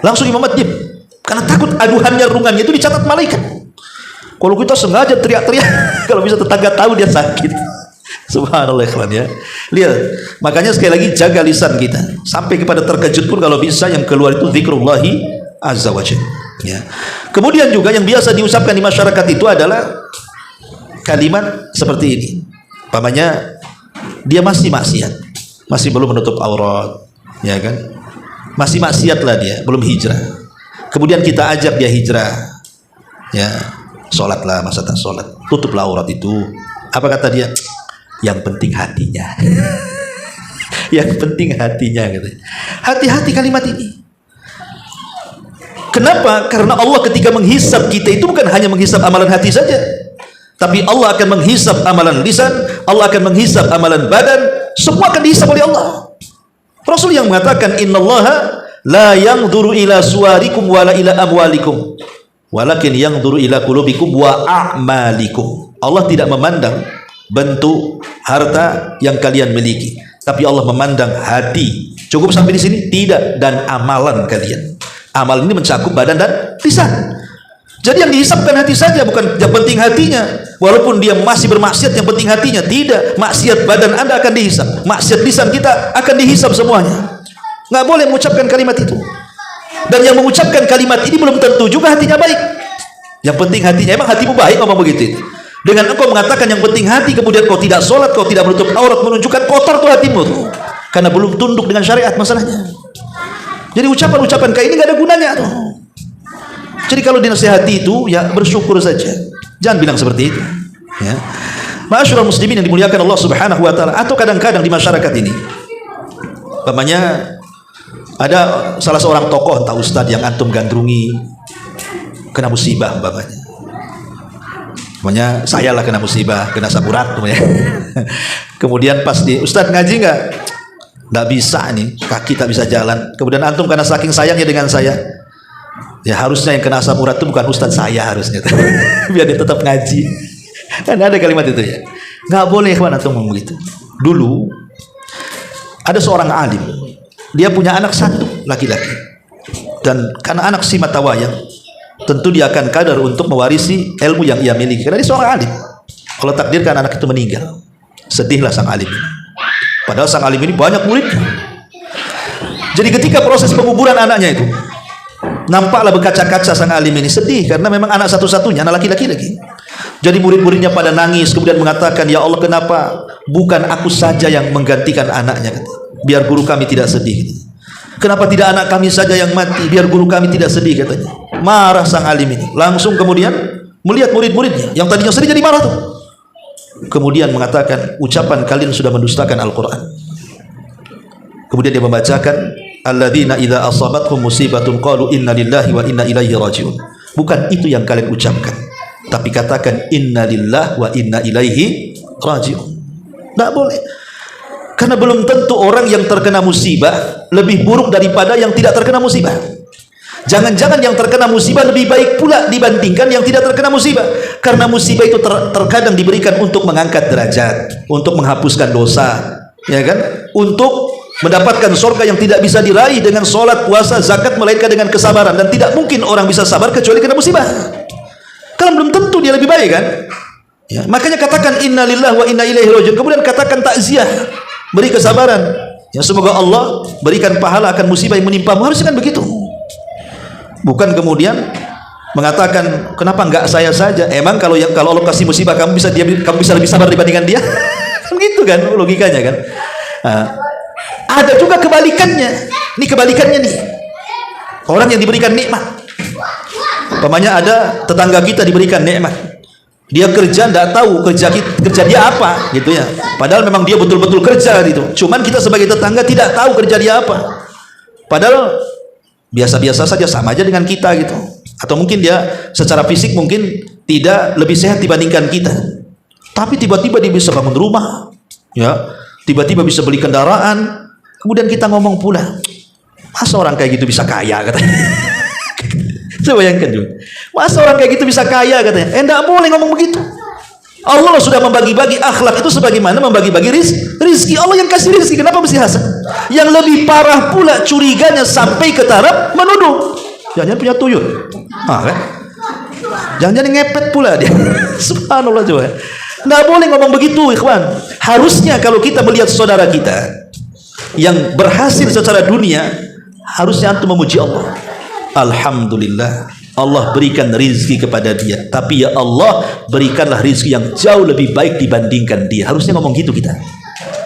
Langsung Imam diam. Karena takut aduhannya, rungannya itu dicatat malaikat. Kalau kita sengaja teriak-teriak, kalau bisa tetangga tahu dia sakit. Subhanallah ikhwan ya. Lihat, makanya sekali lagi jaga lisan kita. Sampai kepada terkejut pun kalau bisa yang keluar itu zikrullahi azza wa jalla. Ya. Kemudian juga yang biasa diucapkan di masyarakat itu adalah kalimat seperti ini. Umpamanya dia masih maksiat, masih belum menutup aurat, ya kan? Masih maksiat lah dia, belum hijrah. Kemudian kita ajak dia hijrah. Ya, sholatlah, masa tak sholat, tutuplah aurat itu. Apa kata dia? Yang penting hatinya. Yang penting hatinya gitu. Hati-hati kalimat ini. Kenapa? Karena Allah ketika menghisab kita itu bukan hanya menghisab amalan hati saja, tapi Allah akan menghisab amalan lisan, Allah akan menghisab amalan badan, semua akan dihisab oleh Allah. Rasul yang mengatakan, innallaha la yanzuru ila suwarikum wala ila amwalikum, walakin yanzuru ila qulubikum wa a'malikum. Allah tidak memandang bentuk harta yang kalian miliki, tapi Allah memandang hati. Cukup sampai di sini? Tidak. Dan amalan kalian. Amal ini mencakup badan dan lisan. Jadi yang dihisapkan hati saja, bukan yang penting hatinya. Walaupun dia masih bermaksiat, yang penting hatinya. Tidak. Maksiat badan Anda akan dihisap, maksiat lisan kita akan dihisap semuanya. Nggak boleh mengucapkan kalimat itu. Dan yang mengucapkan kalimat ini belum tentu juga hatinya baik. Yang penting hatinya. Emang hatimu baik ngomong begitu? Dengan engkau mengatakan yang penting hati, kemudian kau tidak sholat, kau tidak menutup aurat, menunjukkan kotor tuh hatimu tuh. Karena belum tunduk dengan syariat masalahnya. Jadi ucapan-ucapan kayak ini gak ada gunanya tuh. Jadi kalau dinasihati itu ya bersyukur saja. Jangan bilang seperti itu. Ya. Ma'asyiral muslimin yang dimuliakan Allah Subhanahu wa taala. Atau kadang-kadang di masyarakat ini, umpamanya ada salah seorang tokoh, entah ustadz yang antum gandrungi, kena musibah umpamanya. Umpamanya saya lah kena musibah, kena saburat umpamanya. Kemudian pas di ustadz ngaji nggak bisa nih, kaki tak bisa jalan. Kemudian antum karena saking sayangnya dengan saya, ya harusnya yang kena saburat itu bukan ustadz saya harusnya. Biar dia tetap ngaji. Kan ada kalimat itu ya. Nggak boleh kawan antum ngomong gitu. Dulu ada seorang alim, dia punya anak satu laki-laki, dan karena anak si mata wayang, tentu dia akan kadar untuk mewarisi ilmu yang ia miliki, karena dia seorang alim. Kalau takdirkan anak itu meninggal, sedihlah sang alim ini. Padahal sang alim ini banyak muridnya. Jadi ketika proses penguburan anaknya itu, nampaklah berkaca-kaca sang alim ini sedih, karena memang anak satu-satunya, anak laki-laki lagi. Jadi murid-muridnya pada nangis, kemudian mengatakan, ya Allah, kenapa bukan aku saja yang menggantikan anaknya, biar guru kami tidak sedih. Kenapa tidak anak kami saja yang mati, biar guru kami tidak sedih, katanya. Marah sang alim ini. Langsung kemudian melihat murid-muridnya yang tadinya sedih jadi marah tuh. Kemudian mengatakan, ucapan kalian sudah mendustakan Al-Quran. Kemudian dia membacakan, alladzina idza asabatkum musibatun qalu inna lillahi wa inna ilaihi rajiun. Bukan itu yang kalian ucapkan, tapi katakan inna lillahi wa inna ilaihi rajiun. Tidak boleh. Karena belum tentu orang yang terkena musibah lebih buruk daripada yang tidak terkena musibah. Jangan-jangan yang terkena musibah lebih baik pula dibandingkan yang tidak terkena musibah. Karena musibah itu terkadang diberikan untuk mengangkat derajat, untuk menghapuskan dosa, ya kan? Untuk mendapatkan surga yang tidak bisa diraih dengan sholat, puasa, zakat, melainkan dengan kesabaran. Dan tidak mungkin orang bisa sabar kecuali kena musibah. Kalau belum tentu dia lebih baik, kan? Ya, makanya katakan inna lillahi wa inna ilaihi rajiun. Kemudian katakan takziah, beri kesabaran. Ya, semoga Allah berikan pahala akan musibah yang menimpamu. Harusnya kan begitu. Bukan kemudian mengatakan kenapa enggak saya saja? Emang kalau Allah kasih musibah kamu bisa lebih sabar dibandingkan dia? Begitu kan logikanya, kan? Nah, ada juga kebalikannya. Ini kebalikannya nih. Orang yang diberikan nikmat. Umpamanya ada tetangga kita diberikan nikmat. Dia kerja tidak tahu kerja dia apa, gitu ya. Padahal memang dia betul-betul kerja gitu. Cuman kita sebagai tetangga tidak tahu kerja dia apa. Padahal biasa-biasa saja, sama aja dengan kita gitu. Atau mungkin dia secara fisik mungkin tidak lebih sehat dibandingkan kita. Tapi tiba-tiba dia bisa bangun rumah, ya. Tiba-tiba bisa beli kendaraan. Kemudian kita ngomong pula, masa orang kayak gitu bisa kaya, katanya. Saya bayangkan juga, masa orang kayak gitu bisa kaya, katanya. Enggak boleh ngomong begitu. Allah sudah membagi-bagi akhlak itu sebagaimana membagi-bagi rizki. Allah yang kasih rizki, kenapa mesti hasad? Yang lebih parah pula curiganya sampai ke taraf menuduh. Jangan-jangan punya tuyul, kan? Jangan-jangan ngepet pula dia. Subhanallah juga. Nggak boleh ngomong begitu, ikhwan. Harusnya kalau kita melihat saudara kita yang berhasil secara dunia, harusnya antum memuji Allah. Alhamdulillah, Allah berikan rizki kepada dia. Tapi ya Allah, berikanlah rizki yang jauh lebih baik dibandingkan dia. Harusnya ngomong gitu kita.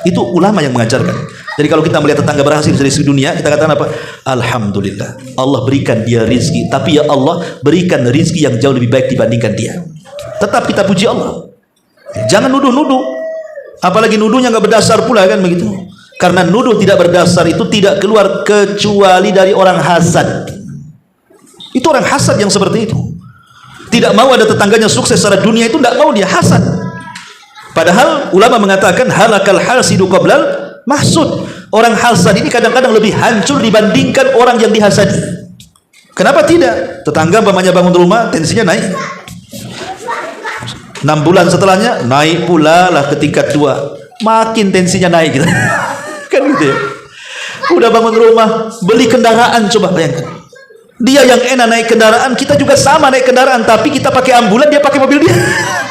Itu ulama yang mengajarkan. Jadi kalau kita melihat tetangga berhasil dari segi dunia, kita katakan apa? Alhamdulillah, Allah berikan dia rizki. Tapi ya Allah, berikan rizki yang jauh lebih baik dibandingkan dia. Tetap kita puji Allah. Jangan nuduh-nuduh. Apalagi nuduhnya nggak berdasar pula, kan begitu. Karena nuduh tidak berdasar itu tidak keluar kecuali dari orang hasad. Itu orang hasad yang seperti itu. Tidak mau ada tetangganya sukses secara dunia, itu tidak mau, dia hasad. Padahal ulama mengatakan halakal hasidu qablal mahsud. Orang hasad ini kadang-kadang lebih hancur dibandingkan orang yang dihasadi. Kenapa tidak? Tetangga umpamanya bangun rumah, tensinya naik. 6 bulan setelahnya naik pula lah ke tingkat 2. Makin tensinya naik gitu. Kan gitu ya. Udah bangun rumah, beli kendaraan, coba bayangkan. Dia yang enak naik kendaraan, kita juga sama naik kendaraan, tapi kita pakai ambulan, dia pakai mobil dia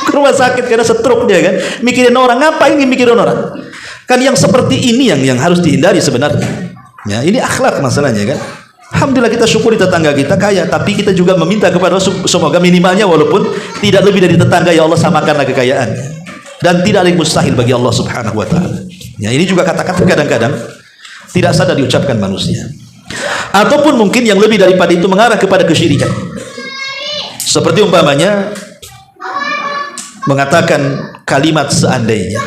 ke rumah sakit karena stroke dia, kan. Mikirin orang, ngapain ini mikirin orang? Kan yang seperti ini yang harus dihindari sebenarnya. Ya, ini akhlak masalahnya, kan. Alhamdulillah kita syukuri tetangga kita kaya, tapi kita juga meminta kepada Allah semoga minimalnya walaupun tidak lebih dari tetangga, ya Allah samakanlah kekayaannya. Dan tidak ada yang mustahil bagi Allah Subhanahu wa taala. Ya, ini juga kata-kata kadang-kadang tidak sadar diucapkan manusia. Ataupun mungkin yang lebih daripada itu mengarah kepada kesyirikan. Seperti umpamanya mengatakan kalimat seandainya.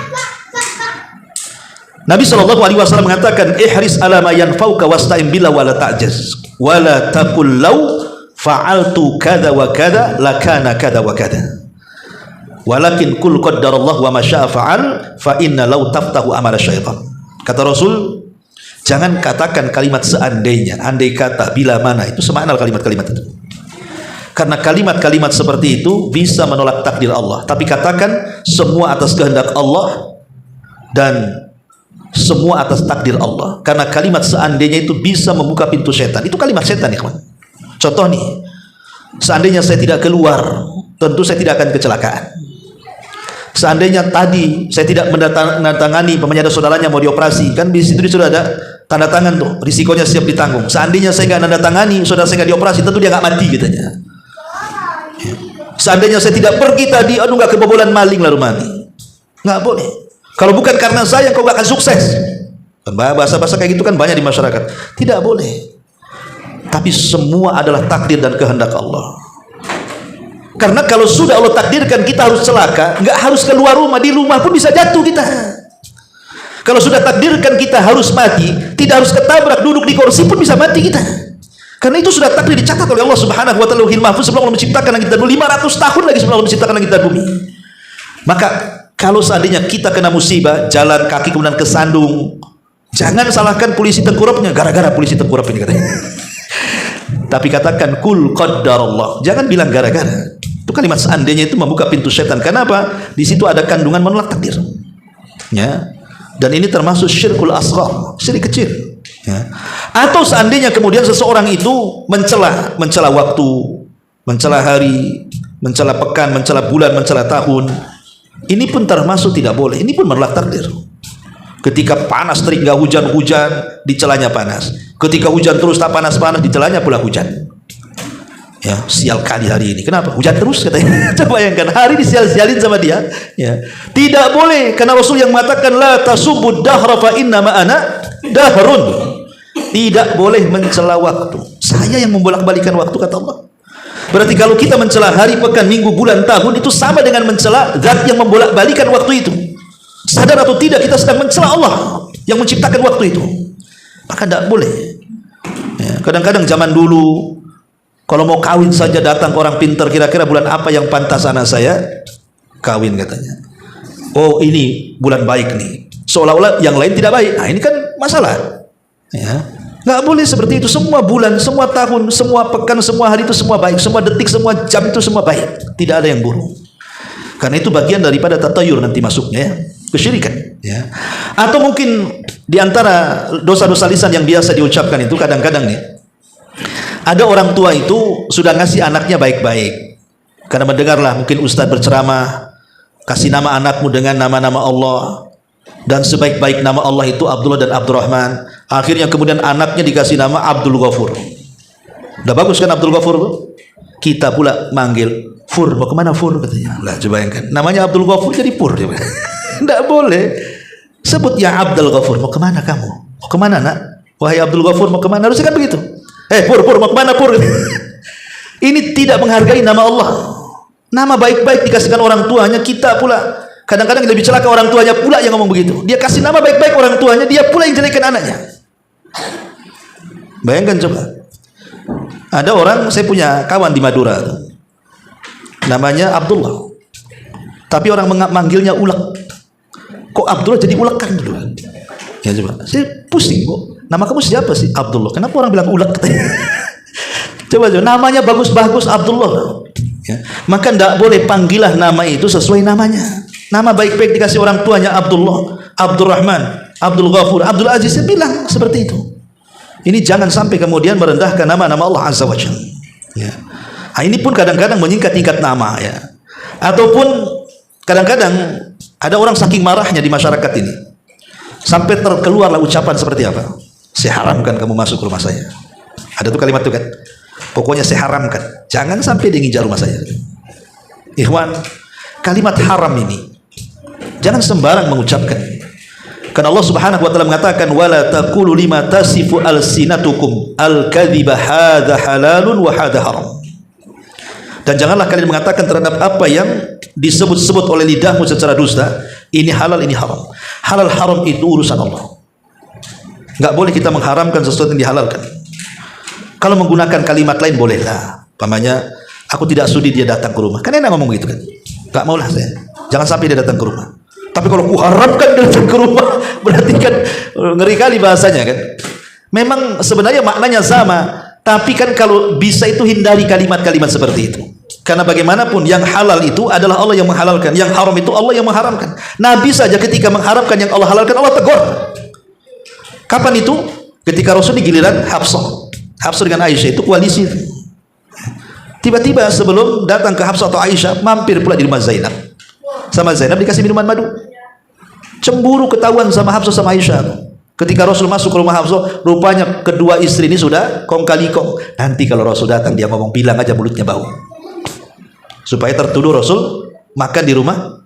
Nabi SAW mengatakan ihris ala ma yanfauka wasta'in billah wa la ta'jaz wa la taqul law fa'altu kada wa kada lakana kada wa kada walakin kul qaddarallahu wa ma syaa fa'al fa inna law taftahu amala syaitan. Kata Rasul, jangan katakan kalimat seandainya, andai kata, bila mana, itu semakna kalimat-kalimat itu. Karena kalimat-kalimat seperti itu bisa menolak takdir Allah. Tapi katakan semua atas kehendak Allah dan semua atas takdir Allah. Karena kalimat seandainya itu bisa membuka pintu setan. Itu kalimat setan, ya kawan. Contoh nih, seandainya saya tidak keluar, tentu saya tidak akan kecelakaan. Seandainya tadi saya tidak mendatangani, ada saudaranya mau dioperasi, kan di situ sudah ada tanda tangan tuh, risikonya siap ditanggung. Seandainya saya nggak mendatangani, saudara saya nggak dioperasi, tentu dia nggak mati, katanya. Seandainya saya tidak pergi tadi, aduh nggak kebobolan maling lah rumah ini. Nggak boleh. Kalau bukan karena saya, kau nggak akan sukses. Bahasa-bahasa kayak gitu kan banyak di masyarakat. Tidak boleh. Tapi semua adalah takdir dan kehendak Allah. Karena kalau sudah Allah takdirkan kita harus celaka, nggak harus keluar rumah, di rumah pun bisa jatuh kita. Kalau sudah takdirkan kita harus mati, tidak harus ketabrak, duduk di kursi pun bisa mati kita. Karena itu sudah takdir dicatat oleh Allah Subhanahu wa taala, Lauhul Mahfuz, sebelum Allah menciptakan langit dan bumi. 500 tahun lagi sebelum Allah menciptakan langit dan bumi. Maka kalau seandainya kita kena musibah, jalan kaki kemudian kesandung, jangan salahkan polisi tengkurapnya, gara-gara polisi tengkurap ini katanya. Tapi katakan kul qaddarallah. Jangan bilang gara-gara. Itu kalimat seandainya itu membuka pintu setan. Kenapa? Di situ ada kandungan menolak takdir. Ya. Dan ini termasuk syirkul asghar, syirik kecil. Ya. Atau seandainya kemudian seseorang itu mencela waktu, mencela hari, mencela pekan, mencela bulan, mencela tahun. Ini pun termasuk tidak boleh. Ini pun menolak takdir. Ketika panas terik nggak hujan, dicelanya panas. Ketika hujan terus tak panas, dicelanya pula hujan. Ya, sial kali hari ini. Kenapa? Hujan terus katanya. Coba bayangkan, hari disial-sialin sama dia. Ya. Tidak boleh, karena Rasul yang mengatakan la tasubud dahra fa inna ma ana dahrun. Tidak boleh mencela waktu. Saya yang membolak-balikan waktu, kata Allah. Berarti kalau kita mencela hari, pekan, minggu, bulan, tahun, itu sama dengan mencela zat yang membolak-balikan waktu itu. Sadar atau tidak, kita sedang mencela Allah yang menciptakan waktu itu. Maka tidak boleh. Ya, kadang-kadang zaman dulu, kalau mau kawin saja datang ke orang pintar, kira-kira bulan apa yang pantas anak saya kawin katanya. Oh ini bulan baik nih. Seolah-olah yang lain tidak baik. Nah ini kan masalah. Ya, nggak boleh seperti itu. Semua bulan, semua tahun, semua pekan, semua hari itu semua baik. Semua detik, semua jam itu semua baik. Tidak ada yang buruk. Karena itu bagian daripada tatayur nanti masuknya ya. Kesyirikan. Ya. Atau mungkin diantara dosa-dosa lisan yang biasa diucapkan itu kadang-kadang nih. Ada orang tua itu sudah ngasih anaknya baik-baik. Karena mendengarlah mungkin ustaz berceramah, kasih nama anakmu dengan nama-nama Allah. Dan sebaik-baik nama Allah itu Abdullah dan Abdurrahman. Akhirnya kemudian anaknya dikasih nama Abdul Ghafur. Udah bagus kan Abdul Ghafur? Kita pula manggil Fur, mau kemana Fur katanya. Lah coba bayangkan, namanya Abdul Ghafur jadi Pur. Tidak boleh. Sebut ya Abdul Ghafur, mau kemana kamu? Mau kemana nak? Wahai Abdul Ghafur, mau kemana? Harusnya kan begitu. Pur, mau kemana Pur? Ini tidak menghargai nama Allah. Nama baik-baik dikasihkan orang tuanya, kita pula kadang-kadang lebih celaka orang tuanya pula yang ngomong begitu. Dia kasih nama baik-baik orang tuanya, dia pula yang jelekkan anaknya. Bayangkan coba. Ada orang, saya punya kawan di Madura, namanya Abdullah. Tapi orang manggilnya Ulek. Kok Abdullah jadi Ulek kan dulu? Ya coba. Saya pusing kok. Nama kamu siapa sih? Abdullah. Kenapa orang bilang Ulek? Coba, namanya bagus-bagus Abdullah. Ya. Maka tidak boleh panggilah nama itu sesuai namanya. Nama baik-baik dikasih orang tuanya Abdullah, Abdurrahman, Abdul Ghafur, Abdul Aziz. Saya bilang seperti itu. Ini jangan sampai kemudian merendahkan nama-nama Allah Azza wa Jalla. Ya. Nah, ini pun kadang-kadang menyingkat-nyingkat nama ya. Ataupun kadang-kadang ada orang saking marahnya di masyarakat ini sampai terkeluarlah ucapan seperti apa? Saya haramkan kamu masuk ke rumah saya. Ada tuh kalimat itu kan. Pokoknya saya haramkan. Jangan sampai dia nginjak rumah saya. Ikhwan, kalimat haram ini jangan sembarang mengucapkan. Karena Allah Subhanahu wa taala mengatakan wala taqulu lima tasifu alsinatukum al-kadhiba hadza halalun wa hadza haram. Dan janganlah kalian mengatakan terhadap apa yang disebut-sebut oleh lidahmu secara dusta, ini halal, ini haram. Halal haram itu urusan Allah. Enggak boleh kita mengharamkan sesuatu yang dihalalkan. Kalau menggunakan kalimat lain bolehlah. Umpamanya, aku tidak sudi dia datang ke rumah. Kan enak ngomong gitu kan. Enggak maulah saya. Jangan sampai dia datang ke rumah. Tapi kalau ku haramkan dia datang ke rumah, berarti kan ngeri kali bahasanya kan. Memang sebenarnya maknanya sama. Tapi kan kalau bisa itu hindari kalimat-kalimat seperti itu. Karena bagaimanapun yang halal itu adalah Allah yang menghalalkan, yang haram itu Allah yang mengharamkan. Nabi saja ketika mengharamkan yang Allah halalkan, Allah tegur. Kapan itu? Ketika Rasul di giliran Hafsah. Hafsah dengan Aisyah itu koalisi. Tiba-tiba sebelum datang ke Hafsah atau Aisyah, mampir pula di rumah Zainab. Sama Zainab dikasih minuman madu. Cemburu ketahuan sama Hafsah sama Aisyah. Ketika Rasul masuk ke rumah Hafsah, rupanya kedua istri ini sudah kong kali kong. Nanti kalau Rasul datang dia ngomong, bilang aja mulutnya bau. supaya tertuduh Rasul makan di rumah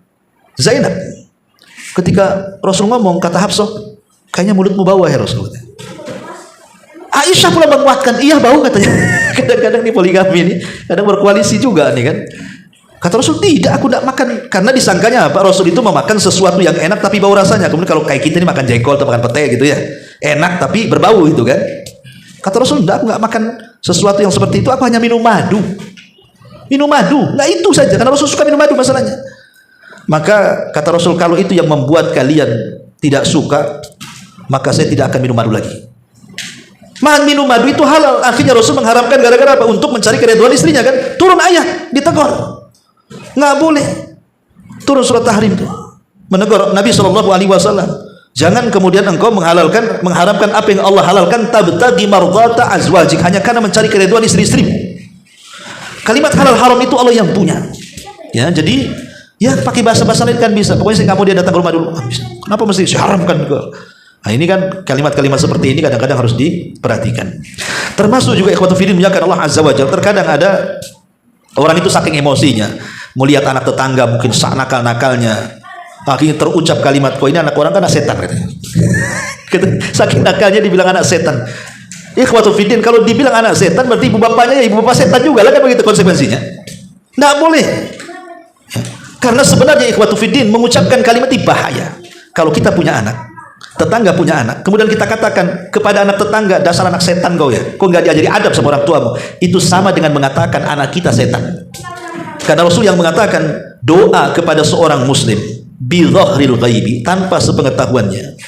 Zainab. Ketika Rasul ngomong, kata Hafsah, kayaknya mulutmu bau ya Rasul. Aisyah pula menguatkan, iya bau katanya. Kadang-kadang nih poligami ini kadang berkoalisi juga nih kan. Kata Rasul, tidak, aku tidak makan. Karena disangkanya apa? Rasul itu memakan sesuatu yang enak tapi bau rasanya. Kemudian kalau kayak kita ini makan jengkol atau makan pete gitu ya, enak tapi berbau itu kan. Kata Rasul, tidak, aku nggak makan sesuatu yang seperti itu. Aku hanya minum madu. Minum madu, nggak itu saja. Karena Rasul suka minum madu masalahnya. Maka kata Rasul, kalau itu yang membuat kalian tidak suka, maka saya tidak akan minum madu lagi. Minum madu itu halal. Akhirnya Rasul mengharamkan gara-gara apa? Untuk mencari keridhaan istrinya kan. Turun ayat, ditegur. Nggak boleh. Turun surat tahrim itu. Menegur Nabi SAW. Jangan kemudian engkau mengharamkan apa yang Allah halalkan. Tabtagi mardata azwajik. Hanya karena mencari keridhaan istri-istrimu. Kalimat halal haram itu Allah yang punya. Ya, jadi ya pakai bahasa-bahasa lain kan bisa. Pokoknya saya nggak mau dia datang ke rumah dulu. Kenapa mesti diharamkan? Nah ini kan kalimat-kalimat seperti ini kadang-kadang harus diperhatikan. Termasuk juga ikhwatul fiddin muliakan Allah azza wajalla. Terkadang ada orang itu saking emosinya melihat anak tetangga mungkin nakal-nakalnya, akhirnya terucap kalimat, kok ini anak orang kan anak setan katanya. Saking nakalnya dibilang anak setan. Ikhwatul fiddin, kalau dibilang anak setan berarti ibu bapaknya ya ibu bapak setan juga lah kan, begitu konsekuensinya. Nggak boleh. Ya. Karena sebenarnya ikhwatul fiddin mengucapkan kalimat ini bahaya. Kalau kita punya anak, tetangga punya anak, kemudian kita katakan kepada anak tetangga, dasar anak setan kau ya, kau nggak diajari adab sama orang tuamu, itu sama dengan mengatakan anak kita setan. Karena Rasul yang mengatakan doa kepada seorang muslim bi dhahril ghaibi, tanpa sepengetahuannya,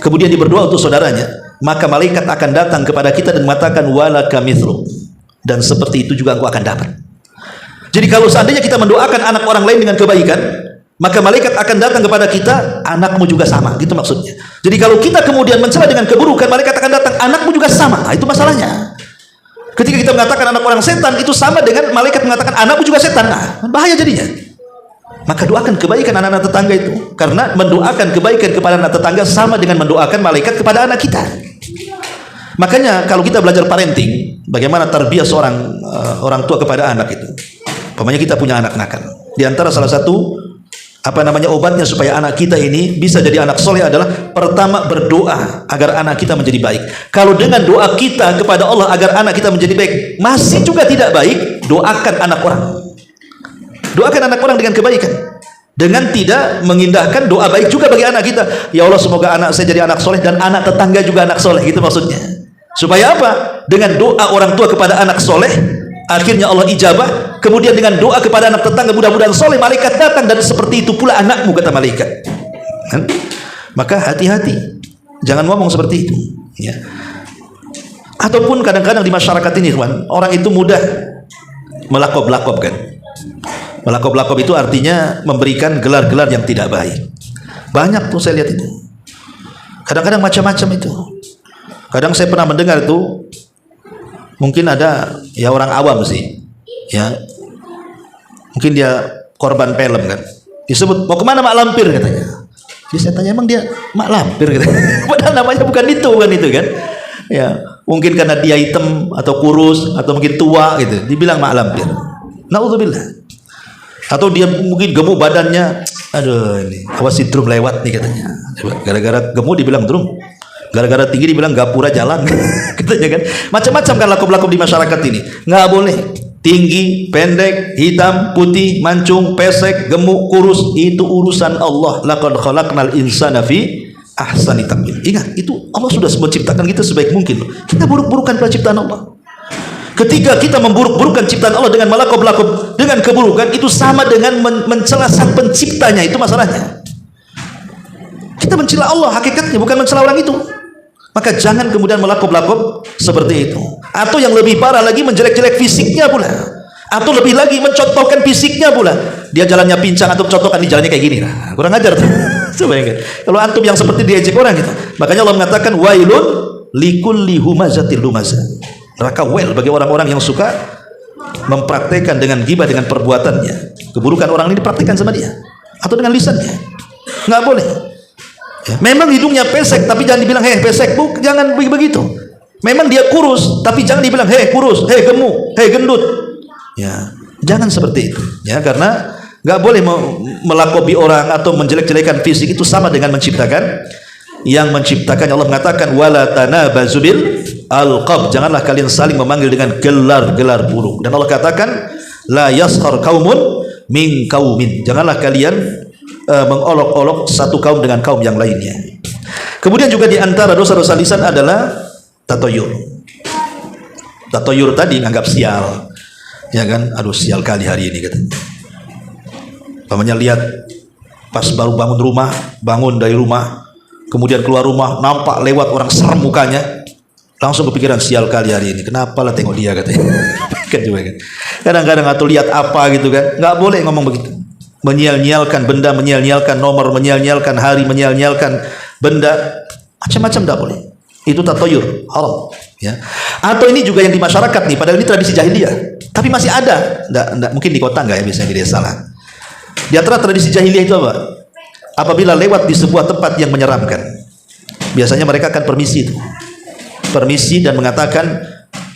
kemudian dia berdoa untuk saudaranya, maka malaikat akan datang kepada kita dan mengatakan walaka mithlu, dan seperti itu juga engkau akan dapat. Jadi kalau seandainya kita mendoakan anak orang lain dengan kebaikan, maka malaikat akan datang kepada kita, anakmu juga sama, gitu maksudnya. Jadi kalau kita kemudian mencela dengan keburukan, malaikat akan datang, anakmu juga sama. Nah, itu masalahnya. Ketika kita mengatakan anak orang setan, itu sama dengan malaikat mengatakan anakmu juga setan. Nah, bahaya jadinya. Maka doakan kebaikan anak-anak tetangga itu, karena mendoakan kebaikan kepada anak tetangga sama dengan mendoakan malaikat kepada anak kita. Makanya kalau kita belajar parenting, bagaimana tarbiyah seorang orang tua kepada anak itu. Umpamanya kita punya anak nakal. Di antara salah satu obatnya supaya anak kita ini bisa jadi anak soleh adalah pertama berdoa agar anak kita menjadi baik. Kalau dengan doa kita kepada Allah agar anak kita menjadi baik masih juga tidak baik, doakan anak orang. Doakan anak orang dengan kebaikan, dengan tidak mengindahkan doa baik juga bagi anak kita. Ya Allah, semoga anak saya jadi anak soleh dan anak tetangga juga anak soleh, gitu maksudnya. Supaya apa? Dengan doa orang tua kepada anak soleh, akhirnya Allah ijabah. Kemudian dengan doa kepada anak tetangga mudah-mudahan soleh, malaikat datang, dan seperti itu pula anakmu, kata malaikat. Maka hati-hati, jangan ngomong seperti itu ya. Ataupun kadang-kadang di masyarakat ini orang itu mudah melakop-lakop kan. Melakop-lakop itu artinya memberikan gelar-gelar yang tidak baik. Banyak tuh saya lihat itu. Kadang-kadang macam-macam itu. Kadang saya pernah mendengar itu, mungkin ada ya orang awam sih ya, mungkin dia korban film kan, disebut mau kemana mak lampir katanya. Jadi saya tanya, emang dia mak lampir gitu? Padahal namanya bukan itu kan ya, mungkin karena dia hitam atau kurus atau mungkin tua gitu dibilang mak lampir. Naudzubillah. Atau dia mungkin gemuk badannya, aduh ini awas si drum lewat nih katanya, gara-gara gemuk dibilang drum, gara-gara tinggi dibilang gapura jalan katanya kan. Macam-macam kan lakop-lakop di masyarakat ini. Nggak boleh. Tinggi, pendek, hitam, putih, mancung, pesek, gemuk, kurus, itu urusan Allah. Laqad khalaqnal insana fi ahsani taqwim. Ingat, itu Allah sudah menciptakan kita sebaik mungkin. Kita buruk-burukan penciptaan Allah. Ketika kita memburuk-burukan ciptaan Allah dengan melakop-lakop dengan keburukan, itu sama dengan mencela sang penciptanya. Itu masalahnya. Kita mencela Allah hakikatnya, bukan mencela orang itu. Maka jangan kemudian melakop-lakop seperti itu. Atau yang lebih parah lagi, menjelek-jelek fisiknya pula. Atau lebih lagi mencontohkan fisiknya pula. Dia jalannya pincang atau contohkan di jalannya kayak gini. Nah, kurang ajar tuh. Coba ingat. Kalau antum yang seperti diejek orang gitu. Makanya Allah mengatakan wailun likulli humazatil lumazah. Neraka well bagi orang-orang yang suka mempraktekkan dengan ghibah, dengan perbuatannya. Keburukan orang ini dipraktekkan sama dia atau dengan lisannya. Nggak boleh. Ya. Memang hidungnya pesek, tapi jangan dibilang heh pesek, jangan begitu. Memang dia kurus, tapi jangan dibilang heh kurus, heh gemuk, heh gendut. Ya, Jangan seperti itu, ya, karena nggak boleh melakobi orang atau menjelek-jelekan fisik itu sama dengan menciptakan. Yang menciptakannya Allah mengatakan wala tanabazu bil alqab, janganlah kalian saling memanggil dengan gelar-gelar buruk. Dan Allah katakan la yaskhar qaumun min qaumin, janganlah kalian mengolok-olok satu kaum dengan kaum yang lainnya. Kemudian juga di antara dosa-dosa lisan adalah tatoyur. Tatoyur tadi nganggap sial, ya kan? Aduh sial kali hari ini katanya. Pamannya lihat pas baru bangun dari rumah, kemudian keluar rumah nampak lewat orang serem mukanya, langsung kepikiran sial kali hari ini. Kenapa lah tengok dia katanya. Kan juga kan. Kadang-kadang atau lihat apa gitu kan, nggak boleh ngomong begitu. Menyia-nyialkan benda, menyia-nyialkan nomor, menyia-nyialkan hari, menyia-nyialkan benda, macam-macam tidak boleh. Itu tatoyur, haram. Ya. Atau ini juga yang di masyarakat nih, padahal ini tradisi jahiliyah, tapi masih ada. Nggak, mungkin di kota nggak ya, biasanya di desa lah. Di antara tradisi jahiliyah itu apa? Apabila lewat di sebuah tempat yang menyeramkan, biasanya mereka akan permisi itu. Permisi dan mengatakan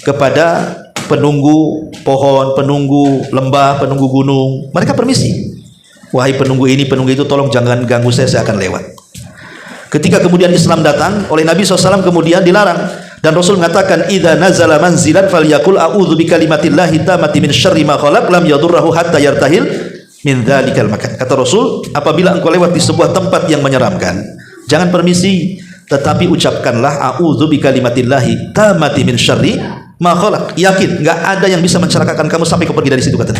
kepada penunggu pohon, penunggu lembah, penunggu gunung, mereka permisi. Wahai penunggu ini, penunggu itu, tolong jangan ganggu saya akan lewat. Ketika kemudian Islam datang, oleh Nabi SAW kemudian dilarang. Dan Rasul mengatakan, idza nazala manzilan falyaqul a'udzu bikalimatillahi tammati min syarri ma khalaq lam yadurruhu hatta yartahil min dzalikal makan. Kata Rasul, apabila engkau lewat di sebuah tempat yang menyeramkan, jangan permisi, tetapi ucapkanlah a'udzu bikalimatillahi tammati min syarri ma khalaq. Yakin, enggak ada yang bisa mencelakakan kamu sampai kau pergi dari situ, kata.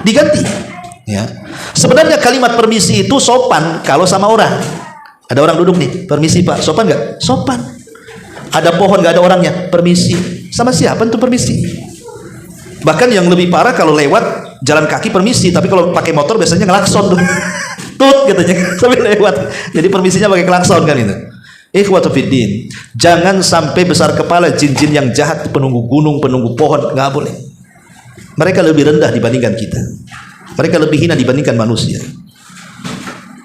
Diganti. Ya. Sebenarnya kalimat permisi itu sopan kalau sama orang. Ada orang duduk nih, permisi Pak, sopan nggak? Sopan. Ada pohon nggak ada orangnya, permisi. Sama siapa itu permisi? Bahkan yang lebih parah kalau lewat jalan kaki permisi, tapi kalau pakai motor biasanya ngelakson tuh. Tut katanya sambil lewat. Jadi permisinya pakai klakson kan itu. Ikhwatu fiddin, jangan sampai besar kepala jin-jin yang jahat, penunggu gunung, penunggu pohon, nggak boleh. Mereka lebih rendah dibandingkan kita. Mereka lebih hina dibandingkan manusia.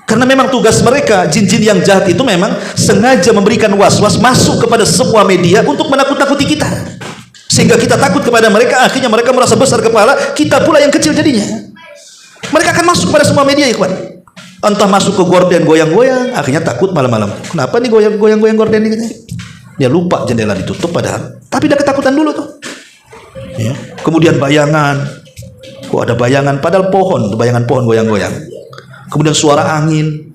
Karena memang tugas mereka, jin-jin yang jahat itu memang sengaja memberikan was-was masuk kepada semua media untuk menakut-nakuti kita. Sehingga kita takut kepada mereka, akhirnya mereka merasa besar kepala, kita pula yang kecil jadinya. Mereka akan masuk pada semua media, ikhwan. Entah masuk ke gorden goyang-goyang, akhirnya takut malam-malam. Kenapa nih goyang-goyang gorden ini? Dia lupa jendela ditutup padahal. Tapi dia ketakutan dulu tuh. Ya. Kemudian bayangan. Kok ada bayangan, padahal pohon, bayangan pohon goyang-goyang. Kemudian suara angin,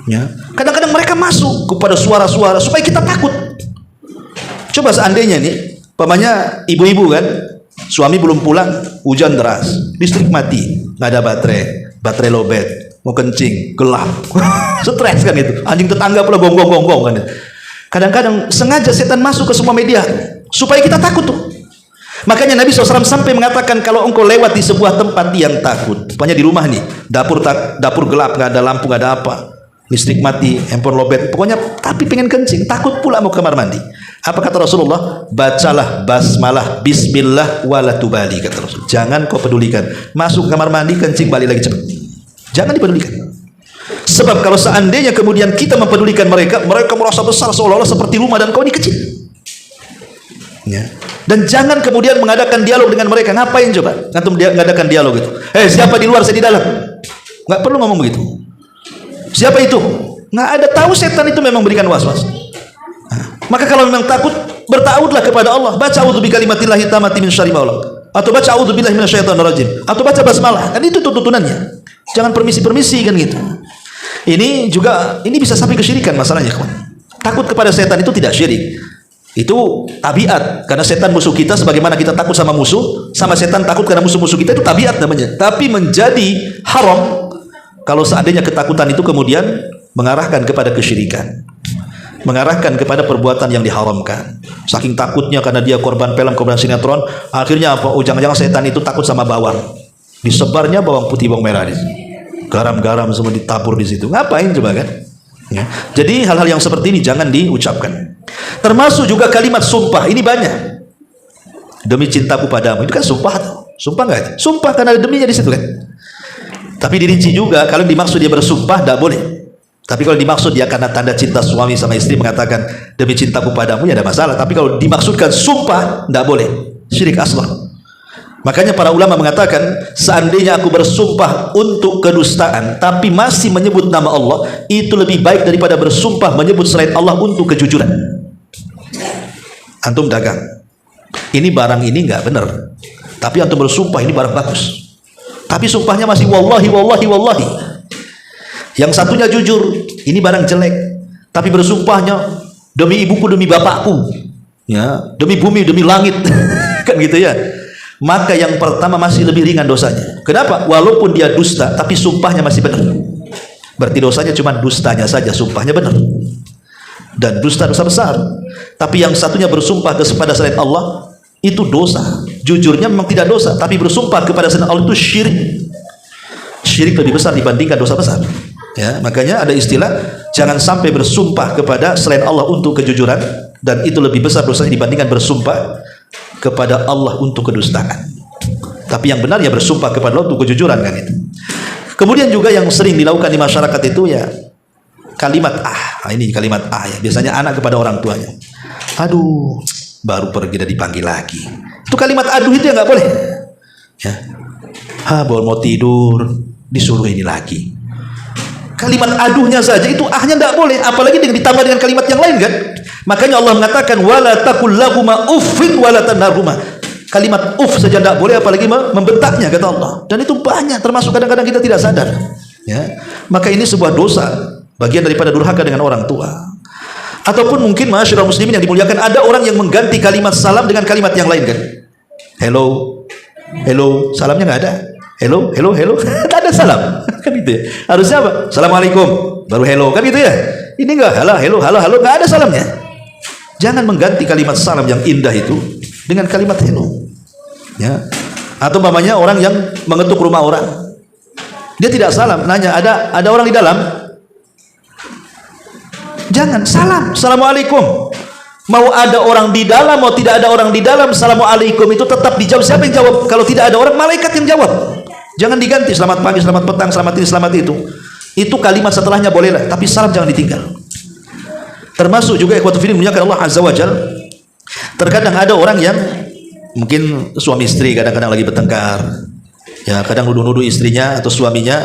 ya. Kadang-kadang mereka masuk kepada suara-suara supaya kita takut. Coba seandainya nih, pamannya ibu-ibu kan, suami belum pulang, hujan deras, listrik mati, nggak ada baterai lowbat, mau kencing, gelap, stres kan itu. Anjing tetangga pula gonggong-gonggong kan itu. Kadang-kadang sengaja setan masuk ke semua media supaya kita takut tuh. Makanya Nabi SAW sampai mengatakan kalau engkau lewat di sebuah tempat yang takut, pokoknya di rumah nih, dapur gelap, nggak ada lampu, nggak ada apa, listrik mati, handphone lowbat, pokoknya tapi pengen kencing, takut pula mau ke kamar mandi. Apa kata Rasulullah? Bacalah basmalah, bismillah, wala tubali, kata Rasul. Jangan kau pedulikan, masuk ke kamar mandi, kencing, balik lagi cepat. Jangan dipedulikan. Sebab kalau seandainya kemudian kita mempedulikan mereka, mereka merasa besar seolah-olah seperti rumah dan kau ini kecil. Ya. Dan jangan kemudian mengadakan dialog dengan mereka. Ngapain coba? Antum mengadakan dialog itu. Siapa di luar, saya di dalam. Nggak perlu ngomong begitu. Siapa itu? Nggak ada, tahu setan itu memang berikan was-was. Maka kalau memang takut, bertaudlah kepada Allah. Baca a'udzu bikalimatillahi tammati min syarri ma khalaq. Atau baca a'udzu billahi minasyaitonir rajim. Atau baca basmalah. Kan itu tuntunannya. Jangan permisi-permisi kan gitu. Ini juga bisa sampai kesyirikan masalahnya, kawan. Takut kepada setan itu tidak syirik. Itu tabiat, karena setan musuh kita sebagaimana kita takut sama musuh, sama setan takut karena musuh-musuh kita, itu tabiat namanya. Tapi menjadi haram kalau seandainya ketakutan itu kemudian mengarahkan kepada kesyirikan, mengarahkan kepada perbuatan yang diharamkan. Saking takutnya karena dia korban film, korban sinetron, akhirnya apa? Oh, jangan-jangan setan itu takut sama bawang. Disebarnya bawang putih, bawang merah di situ. Garam-garam semua ditabur di situ. Ngapain coba kan? Ya. Jadi hal-hal yang seperti ini jangan diucapkan. Termasuk juga kalimat sumpah, ini banyak. Demi cintaku padamu, itu kan sumpah atau? Sumpah nggak? Sumpah karena ada deminya di situ kan. Tapi dirinci juga, kalau dimaksud dia bersumpah, tidak boleh. Tapi kalau dimaksud dia karena tanda cinta suami sama istri mengatakan demi cintaku padamu, ya ada masalah. Tapi kalau dimaksudkan sumpah, tidak boleh. Syirik asghar. Makanya para ulama mengatakan, seandainya aku bersumpah untuk kedustaan tapi masih menyebut nama Allah, itu lebih baik daripada bersumpah menyebut selain Allah untuk kejujuran. Antum dagang, ini barang ini nggak benar, tapi antum bersumpah ini barang bagus, tapi sumpahnya masih wallahi wallahi wallahi. Yang satunya jujur, ini barang jelek, tapi bersumpahnya demi ibuku, demi bapakku, ya, demi bumi, demi langit, kan gitu ya. Maka yang pertama masih lebih ringan dosanya. Kenapa? Walaupun dia dusta, tapi sumpahnya masih benar. Berarti dosanya cuma dustanya saja, sumpahnya benar. Dan dusta dosa besar. Tapi yang satunya bersumpah kepada selain Allah, itu dosa. Jujurnya memang tidak dosa, tapi bersumpah kepada selain Allah itu syirik. Syirik lebih besar dibandingkan dosa besar. Ya, makanya ada istilah, jangan sampai bersumpah kepada selain Allah untuk kejujuran, dan itu lebih besar dosanya dibandingkan bersumpah kepada Allah untuk kedustaan. Tapi yang benar ya bersumpah kepada Allah untuk kejujuran, kan itu. Kemudian juga yang sering dilakukan di masyarakat itu ya kalimat ini kalimat ya, biasanya anak kepada orang tuanya. Aduh, baru pergi dan dipanggil lagi. Itu kalimat aduh itu ya nggak boleh. Ya. Baru mau tidur disuruh ini lagi. Kalimat aduhnya saja itu ahnya tidak boleh, apalagi dengan ditambah dengan kalimat yang lain, kan? Makanya Allah mengatakan wala taqul lahuma uffin wala tanharhuma. Kalimat saja tidak boleh, apalagi membentaknya, kata Allah. Dan itu banyak, termasuk kadang-kadang kita tidak sadar. Ya. Maka ini sebuah dosa, bagian daripada durhaka dengan orang tua. Ataupun mungkin masyarakat muslimin yang dimuliakan, ada orang yang mengganti kalimat salam dengan kalimat yang lain, kan? Hello, salamnya nggak ada. Hello, tak ada salam, kan gitu ya. Harusnya apa? Assalamualaikum, baru hello, kan gitu ya. Ini enggak, halo, nggak ada salamnya. Jangan mengganti kalimat salam yang indah itu dengan kalimat hello. Ya. Atau mamanya orang yang mengetuk rumah orang, dia tidak salam, nanya ada orang di dalam. Jangan salam, assalamualaikum. Mau ada orang di dalam, mau tidak ada orang di dalam, assalamualaikum itu tetap dijawab. Siapa yang jawab? Kalau tidak ada orang, malaikat yang jawab. Jangan diganti selamat pagi, selamat petang, selamat ini, selamat itu. Itu kalimat setelahnya bolehlah, tapi salam jangan ditinggal. Termasuk juga ikhwatu fillah muliakan Allah Azza wa Jalla. Terkadang ada orang yang mungkin suami istri kadang-kadang lagi bertengkar. Ya, kadang nuduh-nuduh istrinya atau suaminya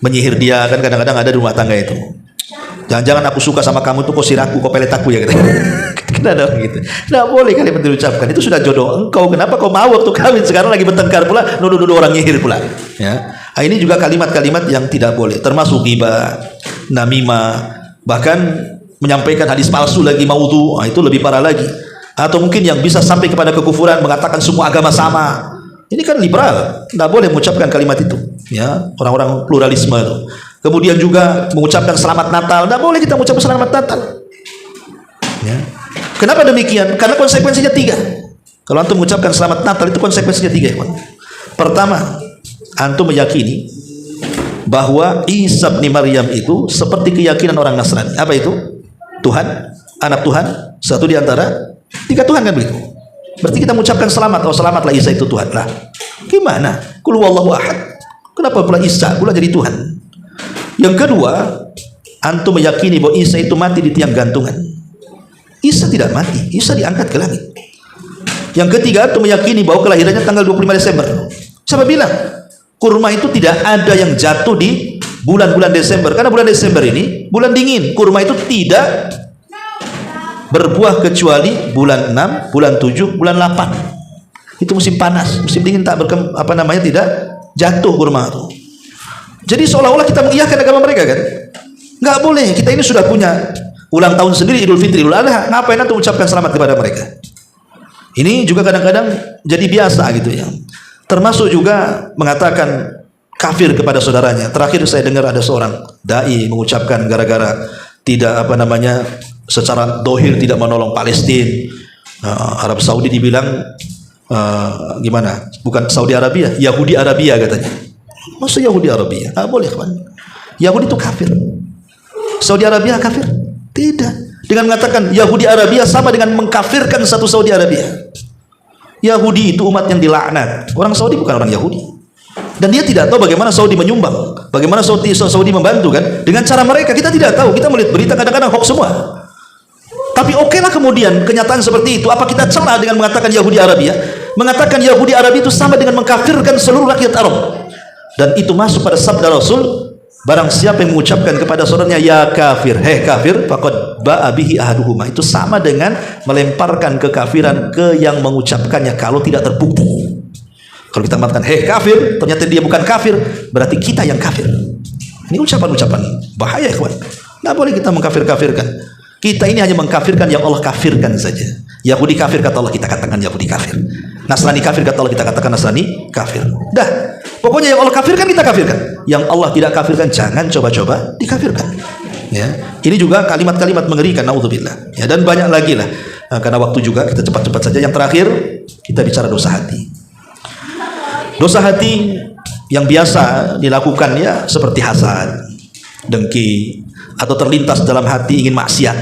menyihir dia, kan kadang-kadang ada di rumah tangga itu. Jangan-jangan aku suka sama kamu tuh kau siraku, kau pelet aku ya, gitu. Kan ada gitu. Tidak boleh kalimat diucapkan. Itu sudah jodoh engkau. Kenapa kau mau waktu kawin sekarang lagi bertengkar pula, nuduh-nuduh orang nyihir pula. Ya. Ini juga kalimat-kalimat yang tidak boleh. Termasuk ghibah, namimah, bahkan menyampaikan hadis palsu lagi maudhu. Itu lebih parah lagi. Atau mungkin yang bisa sampai kepada kekufuran, mengatakan semua agama sama. Ini kan liberal, tidak boleh mengucapkan kalimat itu. Ya, orang-orang pluralisme itu. Kemudian juga mengucapkan selamat Natal, tidak boleh kita mengucapkan selamat Natal. Ya. Kenapa demikian? Karena konsekuensinya 3. Kalau antum mengucapkan selamat Natal itu konsekuensinya 3. Pertama, antum meyakini bahwa Isa bin Maryam itu seperti keyakinan orang Nasrani. Apa itu? Tuhan, anak Tuhan, satu di antara 3 Tuhan, kan begitu. Berarti kita mengucapkan selamat, selamatlah Isa itu Tuhan lah. Gimana? Qul huwallahu ahad. Kenapa pula Isa pula jadi Tuhan? Yang kedua, antum meyakini bahwa Isa itu mati di tiang gantungan. Isa tidak mati, Isa diangkat ke langit. Yang ketiga, antum meyakini bahwa kelahirannya tanggal 25 Desember. Siapa bilang? Kurma itu tidak ada yang jatuh di bulan-bulan Desember, karena bulan Desember ini bulan dingin. Kurma itu tidak berbuah kecuali bulan 6, bulan 7, bulan 8. Itu musim panas, musim dingin tidak jatuh kurma itu. Jadi seolah-olah kita mengiyakan agama mereka, kan? Nggak boleh. Kita ini sudah punya ulang tahun sendiri, Idul Fitri, Idul Adha. Ngapain antum ucapkan selamat kepada mereka? Ini juga kadang-kadang jadi biasa gitu ya. Termasuk juga mengatakan kafir kepada saudaranya. Terakhir saya dengar ada seorang dai mengucapkan gara-gara tidak secara dohir tidak menolong Palestina. Arab Saudi dibilang gimana? Bukan Saudi Arabia, Yahudi Arabia katanya. Masa Yahudi Arabia? Nggak boleh, kawan. Yahudi itu kafir. Saudi Arabia kafir? Tidak. Dengan mengatakan Yahudi Arabia sama dengan mengkafirkan satu Saudi Arabia. Yahudi itu umat yang dilaknat. Orang Saudi bukan orang Yahudi. Dan dia tidak tahu bagaimana Saudi menyumbang, bagaimana Saudi membantu, kan? Dengan cara mereka kita tidak tahu. Kita melihat berita kadang-kadang hoax semua. Tapi okelah kemudian kenyataan seperti itu. Apa kita celah dengan mengatakan Yahudi Arabia? mengatakan Yahudi Arab itu sama dengan mengkafirkan seluruh rakyat Arab. Dan itu masuk pada sabda Rasul, barang siapa yang mengucapkan kepada saudaranya ya kafir, hei kafir, faqad ba'a bihi ahaduhuma, itu sama dengan melemparkan kekafiran ke yang mengucapkannya kalau tidak terbukti. Kalau kita mengatakan hei kafir, ternyata dia bukan kafir, berarti kita yang kafir. Ini ucapan-ucapan bahaya, kawan. Tidak boleh kita mengkafir-kafirkan. Kita ini hanya mengkafirkan yang Allah kafirkan saja. Yahudi kafir, kata Allah, kita katakan Yahudi kafir. Nasrani kafir, kata Allah, kita katakan Nasrani kafir. Dah, pokoknya yang Allah kafirkan, kita kafirkan. Yang Allah tidak kafirkan, jangan coba-coba dikafirkan. Ya, ini juga kalimat-kalimat mengerikan, naudzubillah. Ya, dan banyak lagi lah. Nah, karena waktu juga, kita cepat-cepat saja. Yang terakhir, kita bicara dosa hati. Dosa hati yang biasa dilakukan ya seperti hasad, dengki, atau terlintas dalam hati ingin maksiat,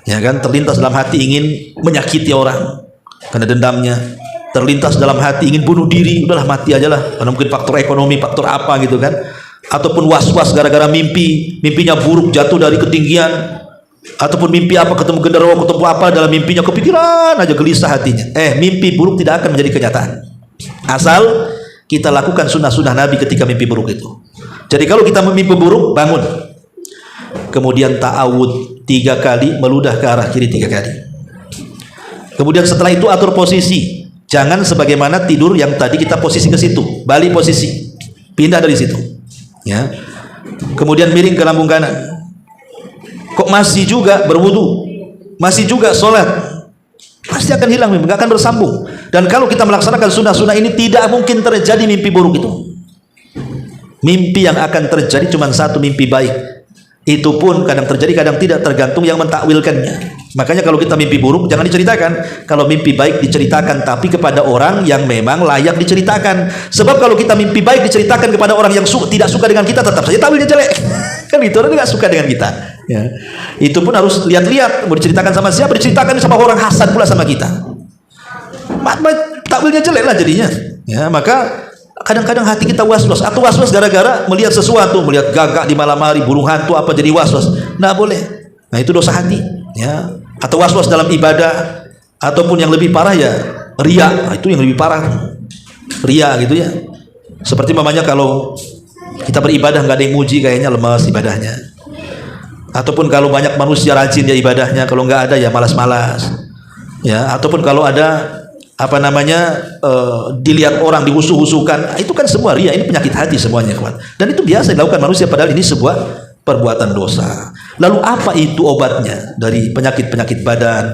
ya kan, terlintas dalam hati ingin menyakiti orang karena dendamnya, terlintas dalam hati ingin bunuh diri, udahlah mati aja lah, karena mungkin faktor ekonomi, faktor apa gitu kan, ataupun was-was gara-gara mimpinya buruk, jatuh dari ketinggian, ataupun mimpi apa, ketemu genderuwo, ketemu apa, dalam mimpinya kepikiran aja, gelisah hatinya. Mimpi buruk tidak akan menjadi kenyataan asal kita lakukan sunnah-sunnah Nabi ketika mimpi buruk itu. Jadi kalau kita mimpi buruk, bangun, kemudian ta'awud 3 kali, meludah ke arah kiri 3 kali. Kemudian setelah itu atur posisi, jangan sebagaimana tidur yang tadi kita posisi ke situ, balik posisi, pindah dari situ, ya. Kemudian miring ke lambung kanan. Kok masih juga berwudu, masih juga sholat, pasti akan hilang mimpi, nggak akan bersambung. Dan kalau kita melaksanakan sunnah-sunnah ini, tidak mungkin terjadi mimpi buruk itu. Mimpi yang akan terjadi cuma satu, mimpi baik. Itu pun kadang terjadi, kadang tidak, tergantung yang mentakwilkannya. Makanya kalau kita mimpi buruk jangan diceritakan. Kalau mimpi baik diceritakan, tapi kepada orang yang memang layak diceritakan. Sebab kalau kita mimpi baik diceritakan kepada orang yang tidak suka dengan kita, tetap saja takwilnya jelek. Kan itu orang tidak suka dengan kita. Ya. Itu pun harus lihat-lihat, mau diceritakan sama siapa, diceritakan sama orang hasad pula sama kita. Takwilnya jelek lah jadinya. Ya, maka kadang-kadang hati kita was-was, atau was-was gara-gara melihat sesuatu, melihat gagak di malam hari, burung hantu apa, jadi was-was. Nggak boleh. Nah, itu dosa hati, ya. Atau was-was dalam ibadah, ataupun yang lebih parah ya riya. Nah, itu yang lebih parah, riya gitu ya. Seperti mamanya kalau kita beribadah nggak ada yang muji, kayaknya lemas ibadahnya. Ataupun kalau banyak manusia rajin ya ibadahnya, kalau nggak ada ya malas-malas. Ya, ataupun kalau ada apa namanya dilihat orang dihusu-husukan, itu kan semua ria. Ini penyakit hati semuanya, kawan. Dan itu biasa dilakukan manusia, padahal ini sebuah perbuatan dosa. Lalu apa itu obatnya dari penyakit-penyakit badan,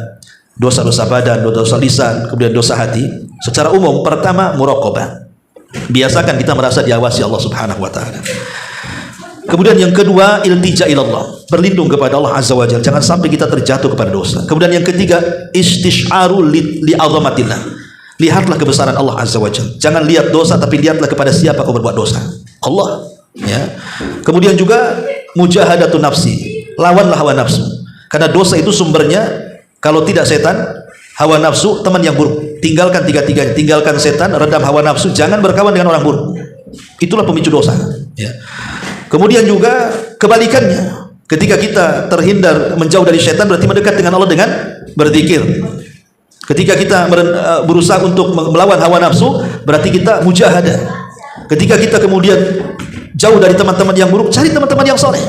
dosa-dosa badan, dosa lisan, kemudian dosa hati? Secara umum, pertama muraqabah. Biasakan kita merasa diawasi Allah Subhanahu wa taala. Kemudian yang kedua, iltija ilallah, berlindung kepada Allah Azza wa Jalla, jangan sampai kita terjatuh kepada dosa. Kemudian yang ketiga, istisharu li'azamatillah, lihatlah kebesaran Allah Azza wa Jalla. Jangan lihat dosa, tapi lihatlah kepada siapa kau berbuat dosa, Allah, ya. Kemudian juga mujahadatun nafsi, lawanlah hawa nafsu, karena dosa itu sumbernya kalau tidak setan, hawa nafsu, teman yang buruk. Tinggalkan tiga-tiganya, tinggalkan setan, redam hawa nafsu, jangan berkawan dengan orang buruk. Itulah pemicu dosa, ya. Kemudian juga kebalikannya, ketika kita terhindar menjauh dari setan, berarti mendekat dengan Allah dengan berzikir. Ketika kita berusaha untuk melawan hawa nafsu, berarti kita mujahadah. Ketika kita kemudian jauh dari teman-teman yang buruk, cari teman-teman yang soleh,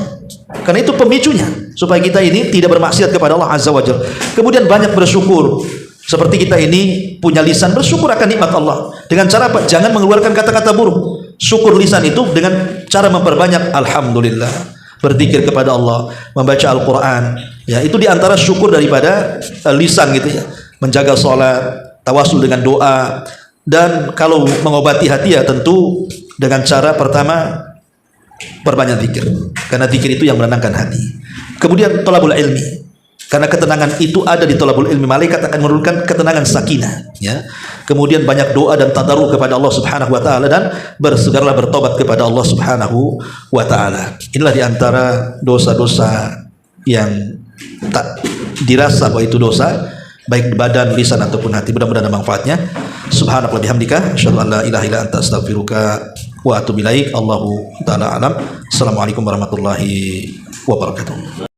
karena itu pemicunya supaya kita ini tidak bermaksiat kepada Allah Azza wa Jalla. Kemudian banyak bersyukur. Seperti kita ini punya lisan, bersyukur akan nikmat Allah. Dengan cara apa? Jangan mengeluarkan kata-kata buruk. Syukur lisan itu dengan cara memperbanyak alhamdulillah, berzikir kepada Allah, membaca Al-Quran. Ya, itu diantara syukur daripada lisan gitu ya. Menjaga sholat, tawasul dengan doa. Dan kalau mengobati hati ya tentu dengan cara pertama perbanyak zikir. Karena zikir itu yang menenangkan hati. Kemudian thalabul ilmi. Karena ketenangan itu ada di thalabul ilmi, malaikat akan menurunkan ketenangan sakinah, ya. Kemudian banyak doa dan tadarruk kepada Allah Subhanahu wa taala, dan bersegeralah bertobat kepada Allah Subhanahu wa taala. Inilah di antara dosa-dosa yang tak dirasa bahwa itu dosa, baik badan, lisan ataupun hati. Mudah-mudahan ada manfaatnya. Subhanallah bihamdika, asyhadu an la ilaha illa anta, astaghfiruka wa atubu ilaik. Allahu taala alam. Assalamualaikum warahmatullahi wabarakatuh.